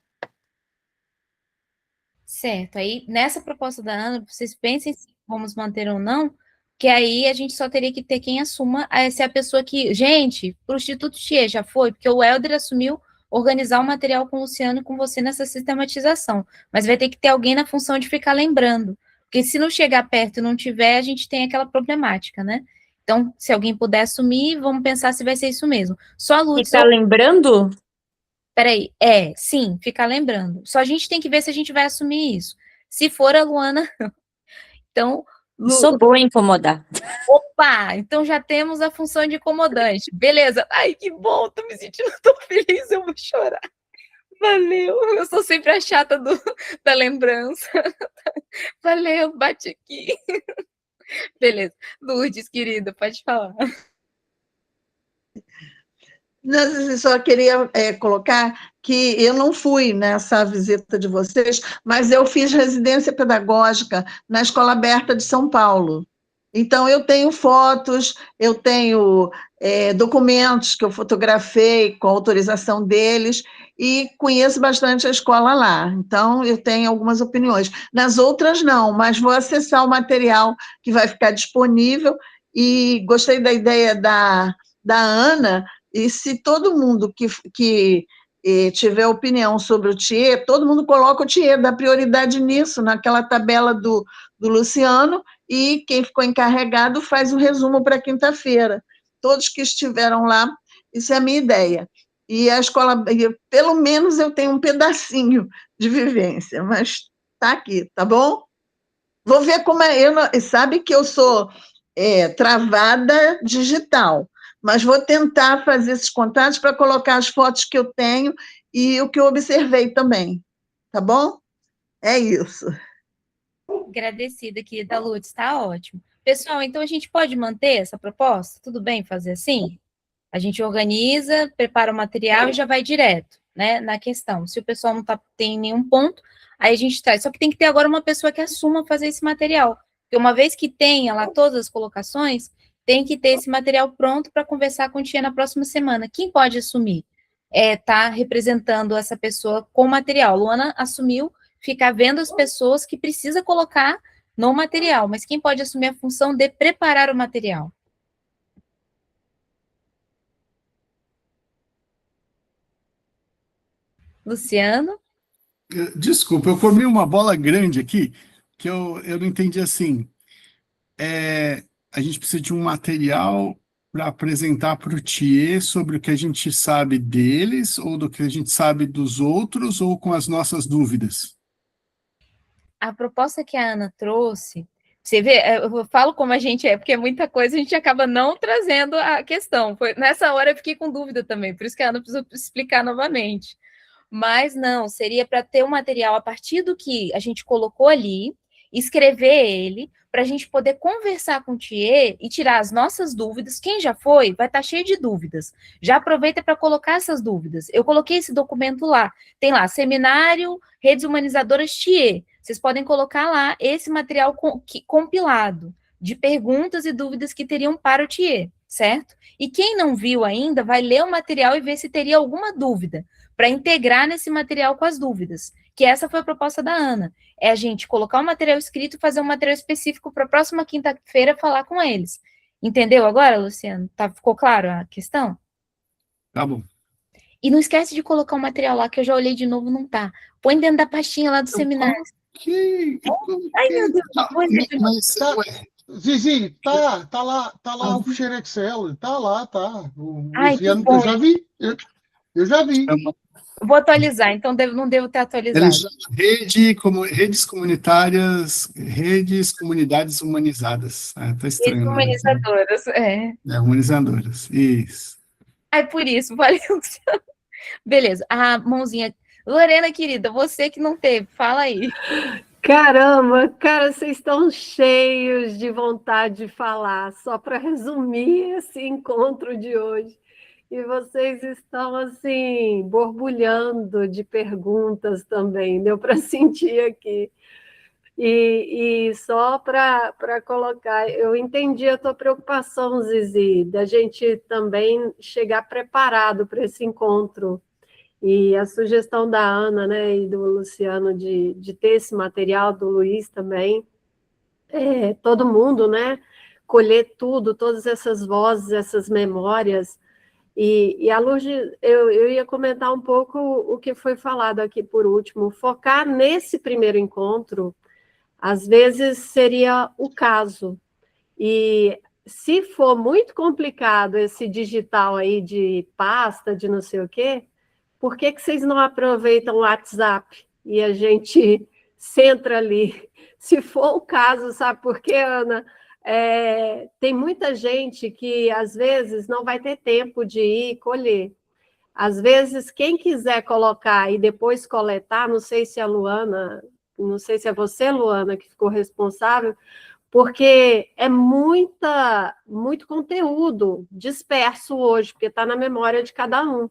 [SPEAKER 1] Certo, aí nessa proposta da Ana, vocês pensem se vamos manter ou não, que aí a gente só teria que ter quem assuma ser a pessoa que, gente, para o Instituto TIE já foi, porque o Helder assumiu organizar o material com o Luciano e com você nessa sistematização, mas vai ter que ter alguém na função de ficar lembrando, porque se não chegar perto e não tiver, a gente tem aquela problemática, né? Então, se alguém puder assumir, vamos pensar se vai ser isso mesmo. Só a Lutz...
[SPEAKER 7] Ficar lembrando?
[SPEAKER 1] Peraí, sim, ficar lembrando. Só a gente tem que ver se a gente vai assumir isso. Se for a Luana, então...
[SPEAKER 7] Sou boa em incomodar.
[SPEAKER 1] Opa, então já temos a função de incomodante. Beleza. Ai, que bom, tô me sentindo tão feliz, eu vou chorar. Valeu, eu sou sempre a chata da lembrança. Valeu, bate aqui. Beleza. Lourdes, querida, pode falar.
[SPEAKER 11] Eu só queria colocar que eu não fui nessa visita de vocês, mas eu fiz residência pedagógica na Escola Aberta de São Paulo. Então, eu tenho fotos, eu tenho documentos que eu fotografei com autorização deles e conheço bastante a escola lá. Então, eu tenho algumas opiniões. Nas outras, não, mas vou acessar o material que vai ficar disponível e gostei da ideia da Ana. E se todo mundo que tiver opinião sobre o TIE, todo mundo coloca o TIE, dá prioridade nisso, naquela tabela do Luciano, e quem ficou encarregado faz o resumo para quinta-feira. Todos que estiveram lá, isso é a minha ideia. E a escola, pelo menos eu tenho um pedacinho de vivência, mas está aqui, tá bom? Vou ver como é. Sabe que eu sou travada digital, mas vou tentar fazer esses contatos para colocar as fotos que eu tenho e o que eu observei também, tá bom? É isso.
[SPEAKER 1] Agradecida, querida Lutz, está ótimo. Pessoal, então a gente pode manter essa proposta? Tudo bem fazer assim? A gente organiza, prepara o material e já vai direto, né, na questão. Se o pessoal não tem nenhum ponto, aí a gente traz. Só que tem que ter agora uma pessoa que assuma fazer esse material. Porque uma vez que tenha lá todas as colocações, tem que ter esse material pronto para conversar com o Tia na próxima semana. Quem pode assumir? Tá representando essa pessoa com o material. Luana assumiu ficar vendo as pessoas que precisa colocar no material, mas quem pode assumir a função de preparar o material? Luciano?
[SPEAKER 3] Desculpa, eu comi uma bola grande aqui, que eu não entendi assim. A gente precisa de um material para apresentar para o TIE sobre o que a gente sabe deles, ou do que a gente sabe dos outros, ou com as nossas dúvidas?
[SPEAKER 1] A proposta que a Ana trouxe, você vê, eu falo como a gente é, porque é muita coisa, a gente acaba não trazendo a questão. Nessa hora eu fiquei com dúvida também, por isso que a Ana precisou explicar novamente. Mas não, seria para ter um material a partir do que a gente colocou ali, escrever ele, para a gente poder conversar com o Thier e tirar as nossas dúvidas. Quem já foi, vai estar cheio de dúvidas. Já aproveita para colocar essas dúvidas. Eu coloquei esse documento lá. Tem lá, Seminário Redes Humanizadoras Thier. Vocês podem colocar lá esse material compilado de perguntas e dúvidas que teriam para o Thier, certo? E quem não viu ainda, vai ler o material e ver se teria alguma dúvida, para integrar nesse material com as dúvidas, que essa foi a proposta da Ana, é a gente colocar o material escrito e fazer um material específico para a próxima quinta-feira falar com eles. Entendeu agora, Luciano? Ficou claro a questão?
[SPEAKER 3] Tá bom.
[SPEAKER 1] E não esquece de colocar o material lá, que eu já olhei de novo, não tá. Põe dentro da pastinha lá do seminário. Ai, meu Deus.
[SPEAKER 2] Zizi, tá lá o ficheiro Excel, tá lá, tá. O
[SPEAKER 1] Ai,
[SPEAKER 2] Luciano,
[SPEAKER 1] que bom.
[SPEAKER 2] eu já vi. Eu já vi.
[SPEAKER 1] Vou atualizar, então não devo ter atualizado.
[SPEAKER 3] Redes comunitárias, comunidades humanizadas. Tá estranho.
[SPEAKER 1] Redes humanizadoras,
[SPEAKER 3] humanizadoras, isso.
[SPEAKER 1] Ai, por isso, valeu, Luciano. Beleza, a mãozinha. Lorena, querida, você que não teve, fala aí.
[SPEAKER 12] Caramba, cara, vocês estão cheios de vontade de falar, só para resumir esse encontro de hoje. E vocês estão, assim, borbulhando de perguntas também, deu para sentir aqui. E só para colocar, eu entendi a tua preocupação, Zizi, da gente também chegar preparado para esse encontro. E a sugestão da Ana, né, e do Luciano de ter esse material, do Luiz também, todo mundo, né, colher tudo, todas essas vozes, essas memórias. E à luz de, eu ia comentar um pouco o que foi falado aqui por último, focar nesse primeiro encontro, às vezes seria o caso. E se for muito complicado esse digital aí de pasta, de não sei o quê, por que vocês não aproveitam o WhatsApp e a gente centra ali? Se for o caso, sabe por quê, Ana? Tem muita gente que, às vezes, não vai ter tempo de ir colher. Às vezes, quem quiser colocar e depois coletar, não sei se a Luana, não sei se é você, Luana, que ficou responsável, porque é muito conteúdo disperso hoje, porque está na memória de cada um.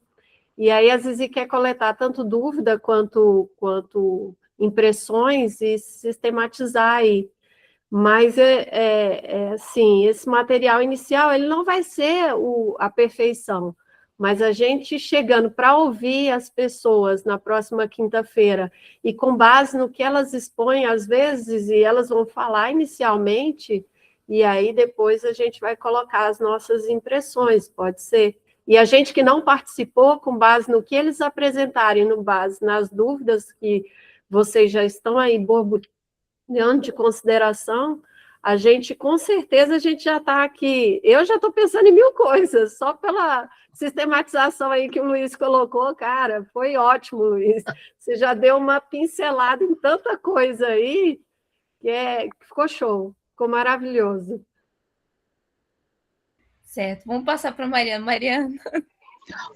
[SPEAKER 12] E aí, às vezes, quer coletar tanto dúvida quanto impressões e sistematizar aí. Mas, assim, esse material inicial, ele não vai ser a perfeição, mas a gente chegando para ouvir as pessoas na próxima quinta-feira e com base no que elas expõem, às vezes, e elas vão falar inicialmente, e aí depois a gente vai colocar as nossas impressões, pode ser. E a gente que não participou, com base no que eles apresentarem, no base nas dúvidas que vocês já estão aí borbulhando de consideração, a gente, com certeza, a gente já está aqui. Eu já estou pensando em 1000 coisas, só pela sistematização aí que o Luiz colocou, cara, foi ótimo, Luiz. Você já deu uma pincelada em tanta coisa aí, que ficou show, ficou maravilhoso.
[SPEAKER 1] Certo, vamos passar para a Mariana. Mariana.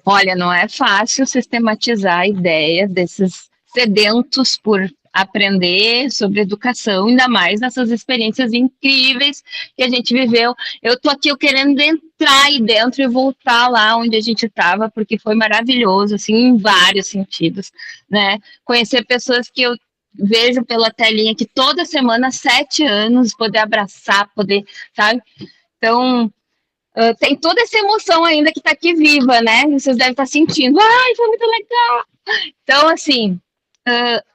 [SPEAKER 9] Olha, não é fácil sistematizar a ideia desses sedentos por aprender sobre educação, ainda mais nessas experiências incríveis que a gente viveu. Eu estou aqui querendo entrar aí dentro e voltar lá onde a gente estava, porque foi maravilhoso, assim, em vários sentidos, né? Conhecer pessoas que eu vejo pela telinha aqui toda semana, 7 anos, poder abraçar, poder, sabe? Então, tem toda essa emoção ainda que está aqui viva, né? Vocês devem estar sentindo. Ai, foi muito legal! Então, assim,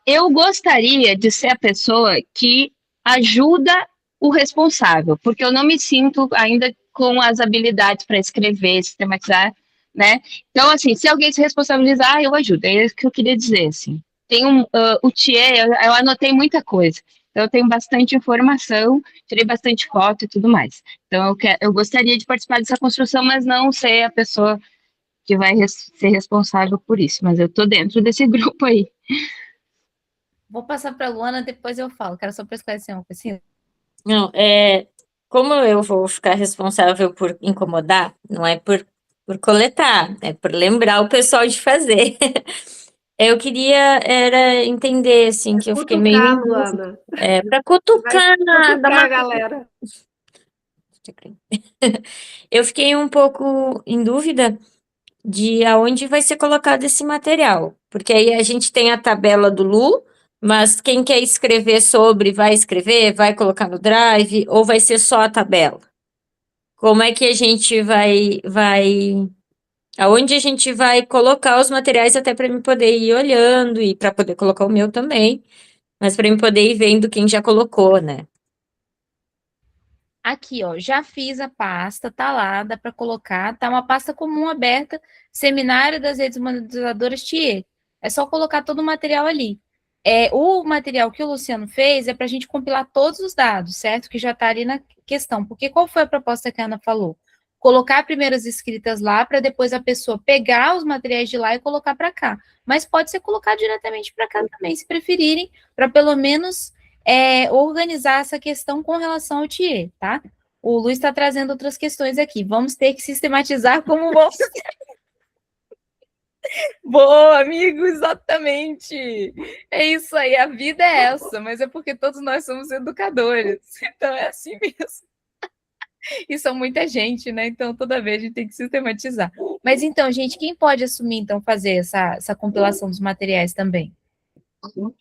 [SPEAKER 9] eu gostaria de ser a pessoa que ajuda o responsável, porque eu não me sinto ainda com as habilidades para escrever, sistematizar, né? Então, assim, se alguém se responsabilizar, eu ajudo. É isso que eu queria dizer, assim. Tem o TIE, eu anotei muita coisa. Então, eu tenho bastante informação, tirei bastante foto e tudo mais. Então, eu gostaria de participar dessa construção, mas não ser a pessoa que vai ser responsável por isso. Mas eu estou dentro desse grupo aí.
[SPEAKER 1] Vou passar para a Luana, depois eu falo. Quero só para esclarecer uma coisa.
[SPEAKER 7] Não, como eu vou ficar responsável por incomodar, não é por coletar, é por lembrar o pessoal de fazer. Eu queria entender, assim, que eu fiquei meio...
[SPEAKER 12] Cutucar, Luana.
[SPEAKER 7] Para cutucar,
[SPEAKER 12] Cutucar a galera.
[SPEAKER 7] Eu fiquei um pouco em dúvida de aonde vai ser colocado esse material, porque aí a gente tem a tabela do Lu, mas quem quer escrever sobre, vai escrever, vai colocar no Drive, ou vai ser só a tabela? Como é que a gente aonde a gente vai colocar os materiais até para mim poder ir olhando e para poder colocar o meu também, mas para mim poder ir vendo quem já colocou, né?
[SPEAKER 1] Aqui, ó, já fiz a pasta, tá lá, dá para colocar, tá uma pasta comum aberta, Seminário das Redes Humanizadoras TIE. É só colocar todo o material ali. O material que o Luciano fez é para a gente compilar todos os dados, certo? Que já está ali na questão. Porque qual foi a proposta que a Ana falou? Colocar primeiras escritas lá para depois a pessoa pegar os materiais de lá e colocar para cá. Mas pode ser colocar diretamente para cá também, se preferirem, para pelo menos organizar essa questão com relação ao TIE, tá? O Luiz está trazendo outras questões aqui. Vamos ter que sistematizar como vamos... Boa, amigo, exatamente. É isso aí, a vida é essa, mas é porque todos nós somos educadores, então é assim mesmo. E são muita gente, né? Então toda vez a gente tem que sistematizar. Mas então, gente, quem pode assumir, então, fazer essa compilação dos materiais também?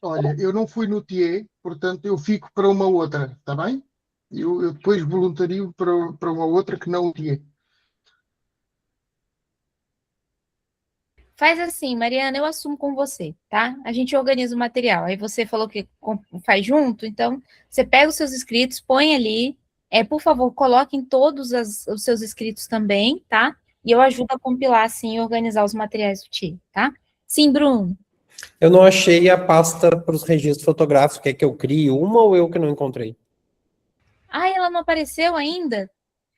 [SPEAKER 2] Olha, eu não fui no TIE, portanto eu fico para uma outra, está bem? Eu depois voluntario para uma outra que não o TIE.
[SPEAKER 1] Faz assim, Mariana, eu assumo com você, tá? A gente organiza o material. Aí você falou que faz junto, então você pega os seus inscritos, põe ali. Por favor, coloquem todos os seus inscritos também, tá? E eu ajudo a compilar, assim, e organizar os materiais do TIE, tá? Sim, Bruno.
[SPEAKER 8] Eu não achei a pasta para os registros fotográficos. Quer que eu crie uma ou eu que não encontrei?
[SPEAKER 1] Ah, ela não apareceu ainda?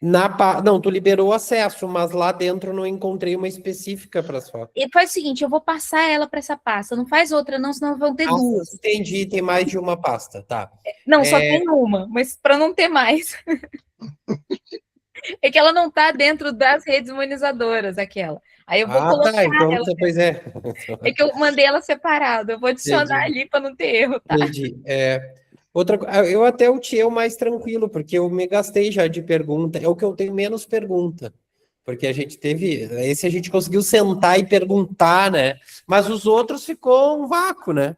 [SPEAKER 8] Não, tu liberou o acesso, mas lá dentro eu não encontrei uma específica para as fotos.
[SPEAKER 1] E faz o seguinte, eu vou passar ela para essa pasta. Não faz outra não, senão vão ter duas.
[SPEAKER 8] Entendi, tem mais de uma pasta, tá.
[SPEAKER 1] Não, só tem uma, mas para não ter mais. É que ela não está dentro das redes humanizadoras, aquela. Aí eu vou colocar
[SPEAKER 8] então
[SPEAKER 1] ela.
[SPEAKER 8] Pois é.
[SPEAKER 1] É que eu mandei ela separada. Eu vou adicionar ali para não ter erro, tá?
[SPEAKER 8] Entendi. Eu até o TIE mais tranquilo, porque eu me gastei já de pergunta. É o que eu tenho menos pergunta. Porque a gente teve... Esse a gente conseguiu sentar e perguntar, né? Mas os outros ficou um vácuo, né?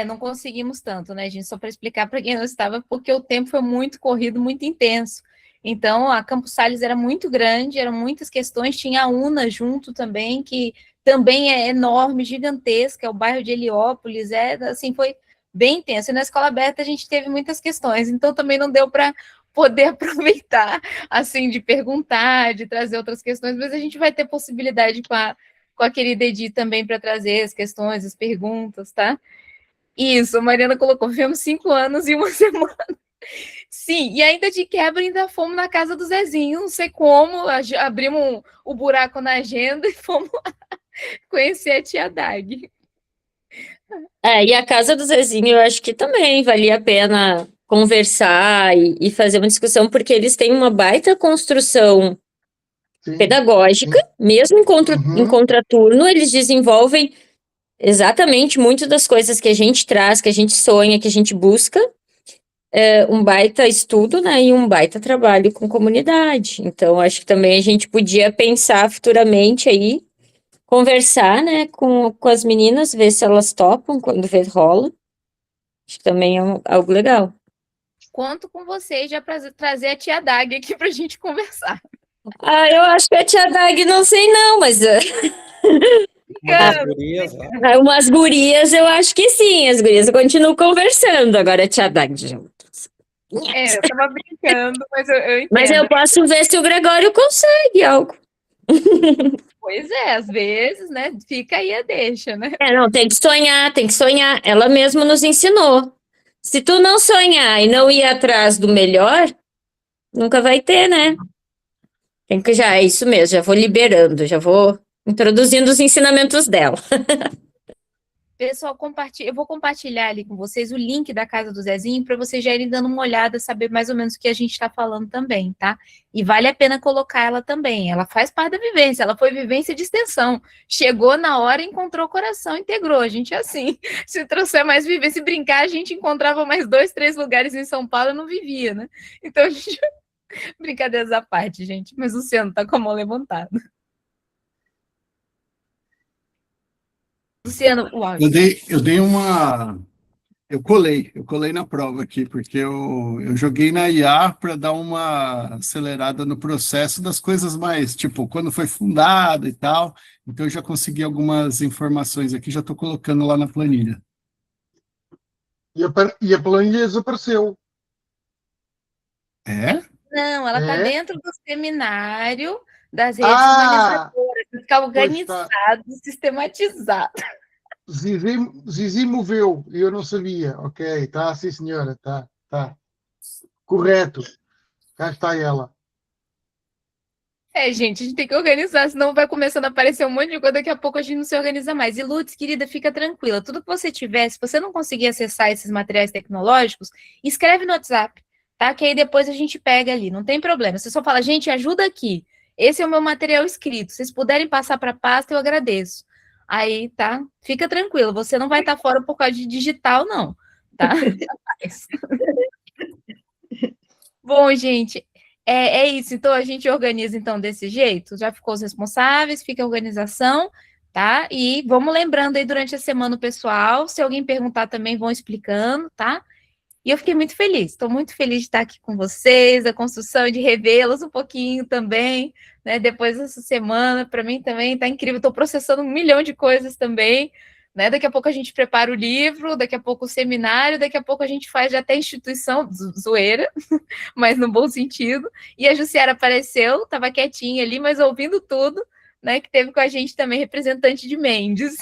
[SPEAKER 1] Não conseguimos tanto, né, gente? Só para explicar para quem não estava, porque o tempo foi muito corrido, muito intenso. Então, a Campos Sales era muito grande, eram muitas questões, tinha a UNA junto também, que também é enorme, gigantesca, é o bairro de Heliópolis, assim, foi bem intenso. E na escola aberta a gente teve muitas questões, então também não deu para poder aproveitar, assim, de perguntar, de trazer outras questões, mas a gente vai ter possibilidade com a querida Edith também para trazer as questões, as perguntas, tá? Isso, a Mariana colocou, vivemos 5 anos e 1 semana. Sim, e ainda de quebra ainda fomos na casa do Zezinho, não sei como, abrimos o buraco na agenda e fomos conhecer a tia Dag.
[SPEAKER 7] E a casa do Zezinho eu acho que também valia a pena conversar e fazer uma discussão, porque eles têm uma baita construção pedagógica, mesmo em contraturno, eles desenvolvem exatamente muitas das coisas que a gente traz, que a gente sonha, que a gente busca, um baita estudo, né, e um baita trabalho com comunidade. Então, acho que também a gente podia pensar futuramente aí, conversar, né, com as meninas, ver se elas topam quando vê rola. Acho que também é algo legal.
[SPEAKER 1] Conto com vocês já para trazer a tia Dag aqui para a gente conversar.
[SPEAKER 7] Eu acho que a tia Dag não sei não, mas... Umas gurias, eu acho que sim, as gurias continuam conversando, agora a tia Dag junto.
[SPEAKER 1] Eu tava brincando, mas eu entendo.
[SPEAKER 7] Mas eu posso ver se o Gregório consegue algo.
[SPEAKER 1] Pois é, às vezes, né? Fica aí a deixa, né?
[SPEAKER 7] Não, tem que sonhar, tem que sonhar. Ela mesma nos ensinou. Se tu não sonhar e não ir atrás do melhor, nunca vai ter, né? Tem que já, é isso mesmo, já vou liberando, já vou introduzindo os ensinamentos dela.
[SPEAKER 1] Pessoal, eu vou compartilhar ali com vocês o link da casa do Zezinho para vocês já irem dando uma olhada, saber mais ou menos o que a gente está falando também, tá? E vale a pena colocar ela também. Ela faz parte da vivência, ela foi vivência de extensão. Chegou na hora, encontrou o coração, integrou. A gente é assim. Se trouxer mais vivência, se brincar, a gente encontrava mais 2, 3 lugares em São Paulo e não vivia, né? Então, a gente... brincadeiras à parte, gente. Mas o Luciano tá com a mão levantada. Luciano, o áudio.
[SPEAKER 3] Eu colei na prova aqui, porque eu joguei na IA para dar uma acelerada no processo das coisas mais, tipo, quando foi fundado e tal. Então, eu já consegui algumas informações aqui, já estou colocando lá na planilha.
[SPEAKER 2] E a planilha desapareceu.
[SPEAKER 3] É?
[SPEAKER 1] Não, ela está
[SPEAKER 2] É?
[SPEAKER 1] dentro do seminário das redes humanizadoras. Ficar organizado, sistematizado.
[SPEAKER 2] Zizi moveu e eu não sabia. Ok, tá, sim senhora, tá. Correto. Cá está ela.
[SPEAKER 1] Gente, a gente tem que organizar, senão vai começando a aparecer um monte de coisa, daqui a pouco a gente não se organiza mais. E Lutz, querida, fica tranquila. Tudo que você tiver, se você não conseguir acessar esses materiais tecnológicos, escreve no WhatsApp, tá? Que aí depois a gente pega ali, não tem problema. Você só fala, gente, ajuda aqui. Esse é o meu material escrito. Se vocês puderem passar para a pasta, eu agradeço. Aí, tá? Fica tranquilo, você não vai estar fora por causa de digital, não, tá? Bom, gente, é isso. Então, a gente organiza, então, desse jeito. Já ficou os responsáveis, fica a organização, tá? E vamos lembrando aí durante a semana o pessoal. Se alguém perguntar também, vão explicando, tá? E eu fiquei muito feliz. Estou muito feliz de estar aqui com vocês, a construção, de revê-los um pouquinho também, né? Depois dessa semana, para mim também está incrível. Estou processando 1 milhão de coisas também, né? Daqui a pouco a gente prepara o livro, daqui a pouco o seminário, daqui a pouco a gente faz já até instituição, zoeira, mas no bom sentido. E a Jussiara apareceu, estava quietinha ali, mas ouvindo tudo, né? Que teve com a gente também representante de Mendes.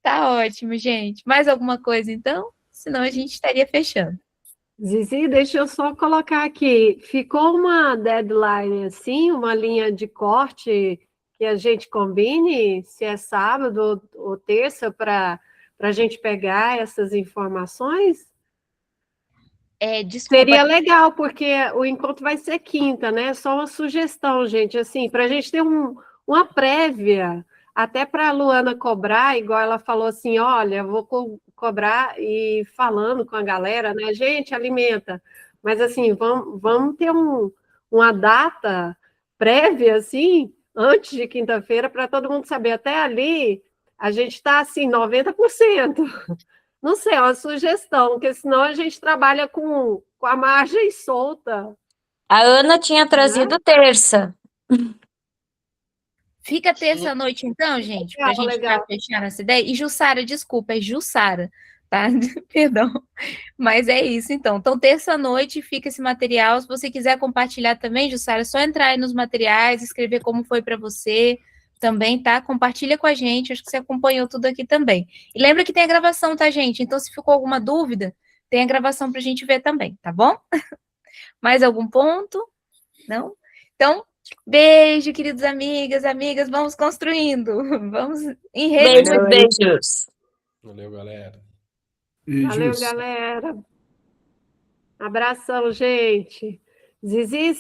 [SPEAKER 1] Tá ótimo, gente. Mais alguma coisa, então? Senão a gente estaria fechando.
[SPEAKER 12] Zizi, deixa eu só colocar aqui. Ficou uma deadline assim, uma linha de corte que a gente combine, se é sábado ou terça, para a gente pegar essas informações?
[SPEAKER 1] Desculpa.
[SPEAKER 12] Seria legal, porque o encontro vai ser quinta, né? Só uma sugestão, gente, assim, para a gente ter uma prévia, até para a Luana cobrar, igual ela falou assim, olha, vou cobrar e falando com a galera, né? Gente, alimenta. Mas, assim, vamos ter uma data prévia, assim, antes de quinta-feira, para todo mundo saber. Até ali, a gente está, assim, 90%. Não sei, é uma sugestão, porque senão a gente trabalha com a margem solta.
[SPEAKER 7] A Ana tinha trazido terça.
[SPEAKER 1] Fica terça-noite, então, gente, para a gente já fechar essa ideia. E Jussara, desculpa, é Jussara, tá? Perdão. Mas é isso, então. Então, terça-noite fica esse material. Se você quiser compartilhar também, Jussara, é só entrar aí nos materiais, escrever como foi para você também, tá? Compartilha com a gente, acho que você acompanhou tudo aqui também. E lembra que tem a gravação, tá, gente? Então, se ficou alguma dúvida, tem a gravação para a gente ver também, tá bom? Mais algum ponto? Não? Então, beijo, queridos amigas, vamos construindo. Vamos em rede.
[SPEAKER 7] Beijos.
[SPEAKER 8] Valeu, galera.
[SPEAKER 12] Valeu, galera. Abração, gente. Zizi,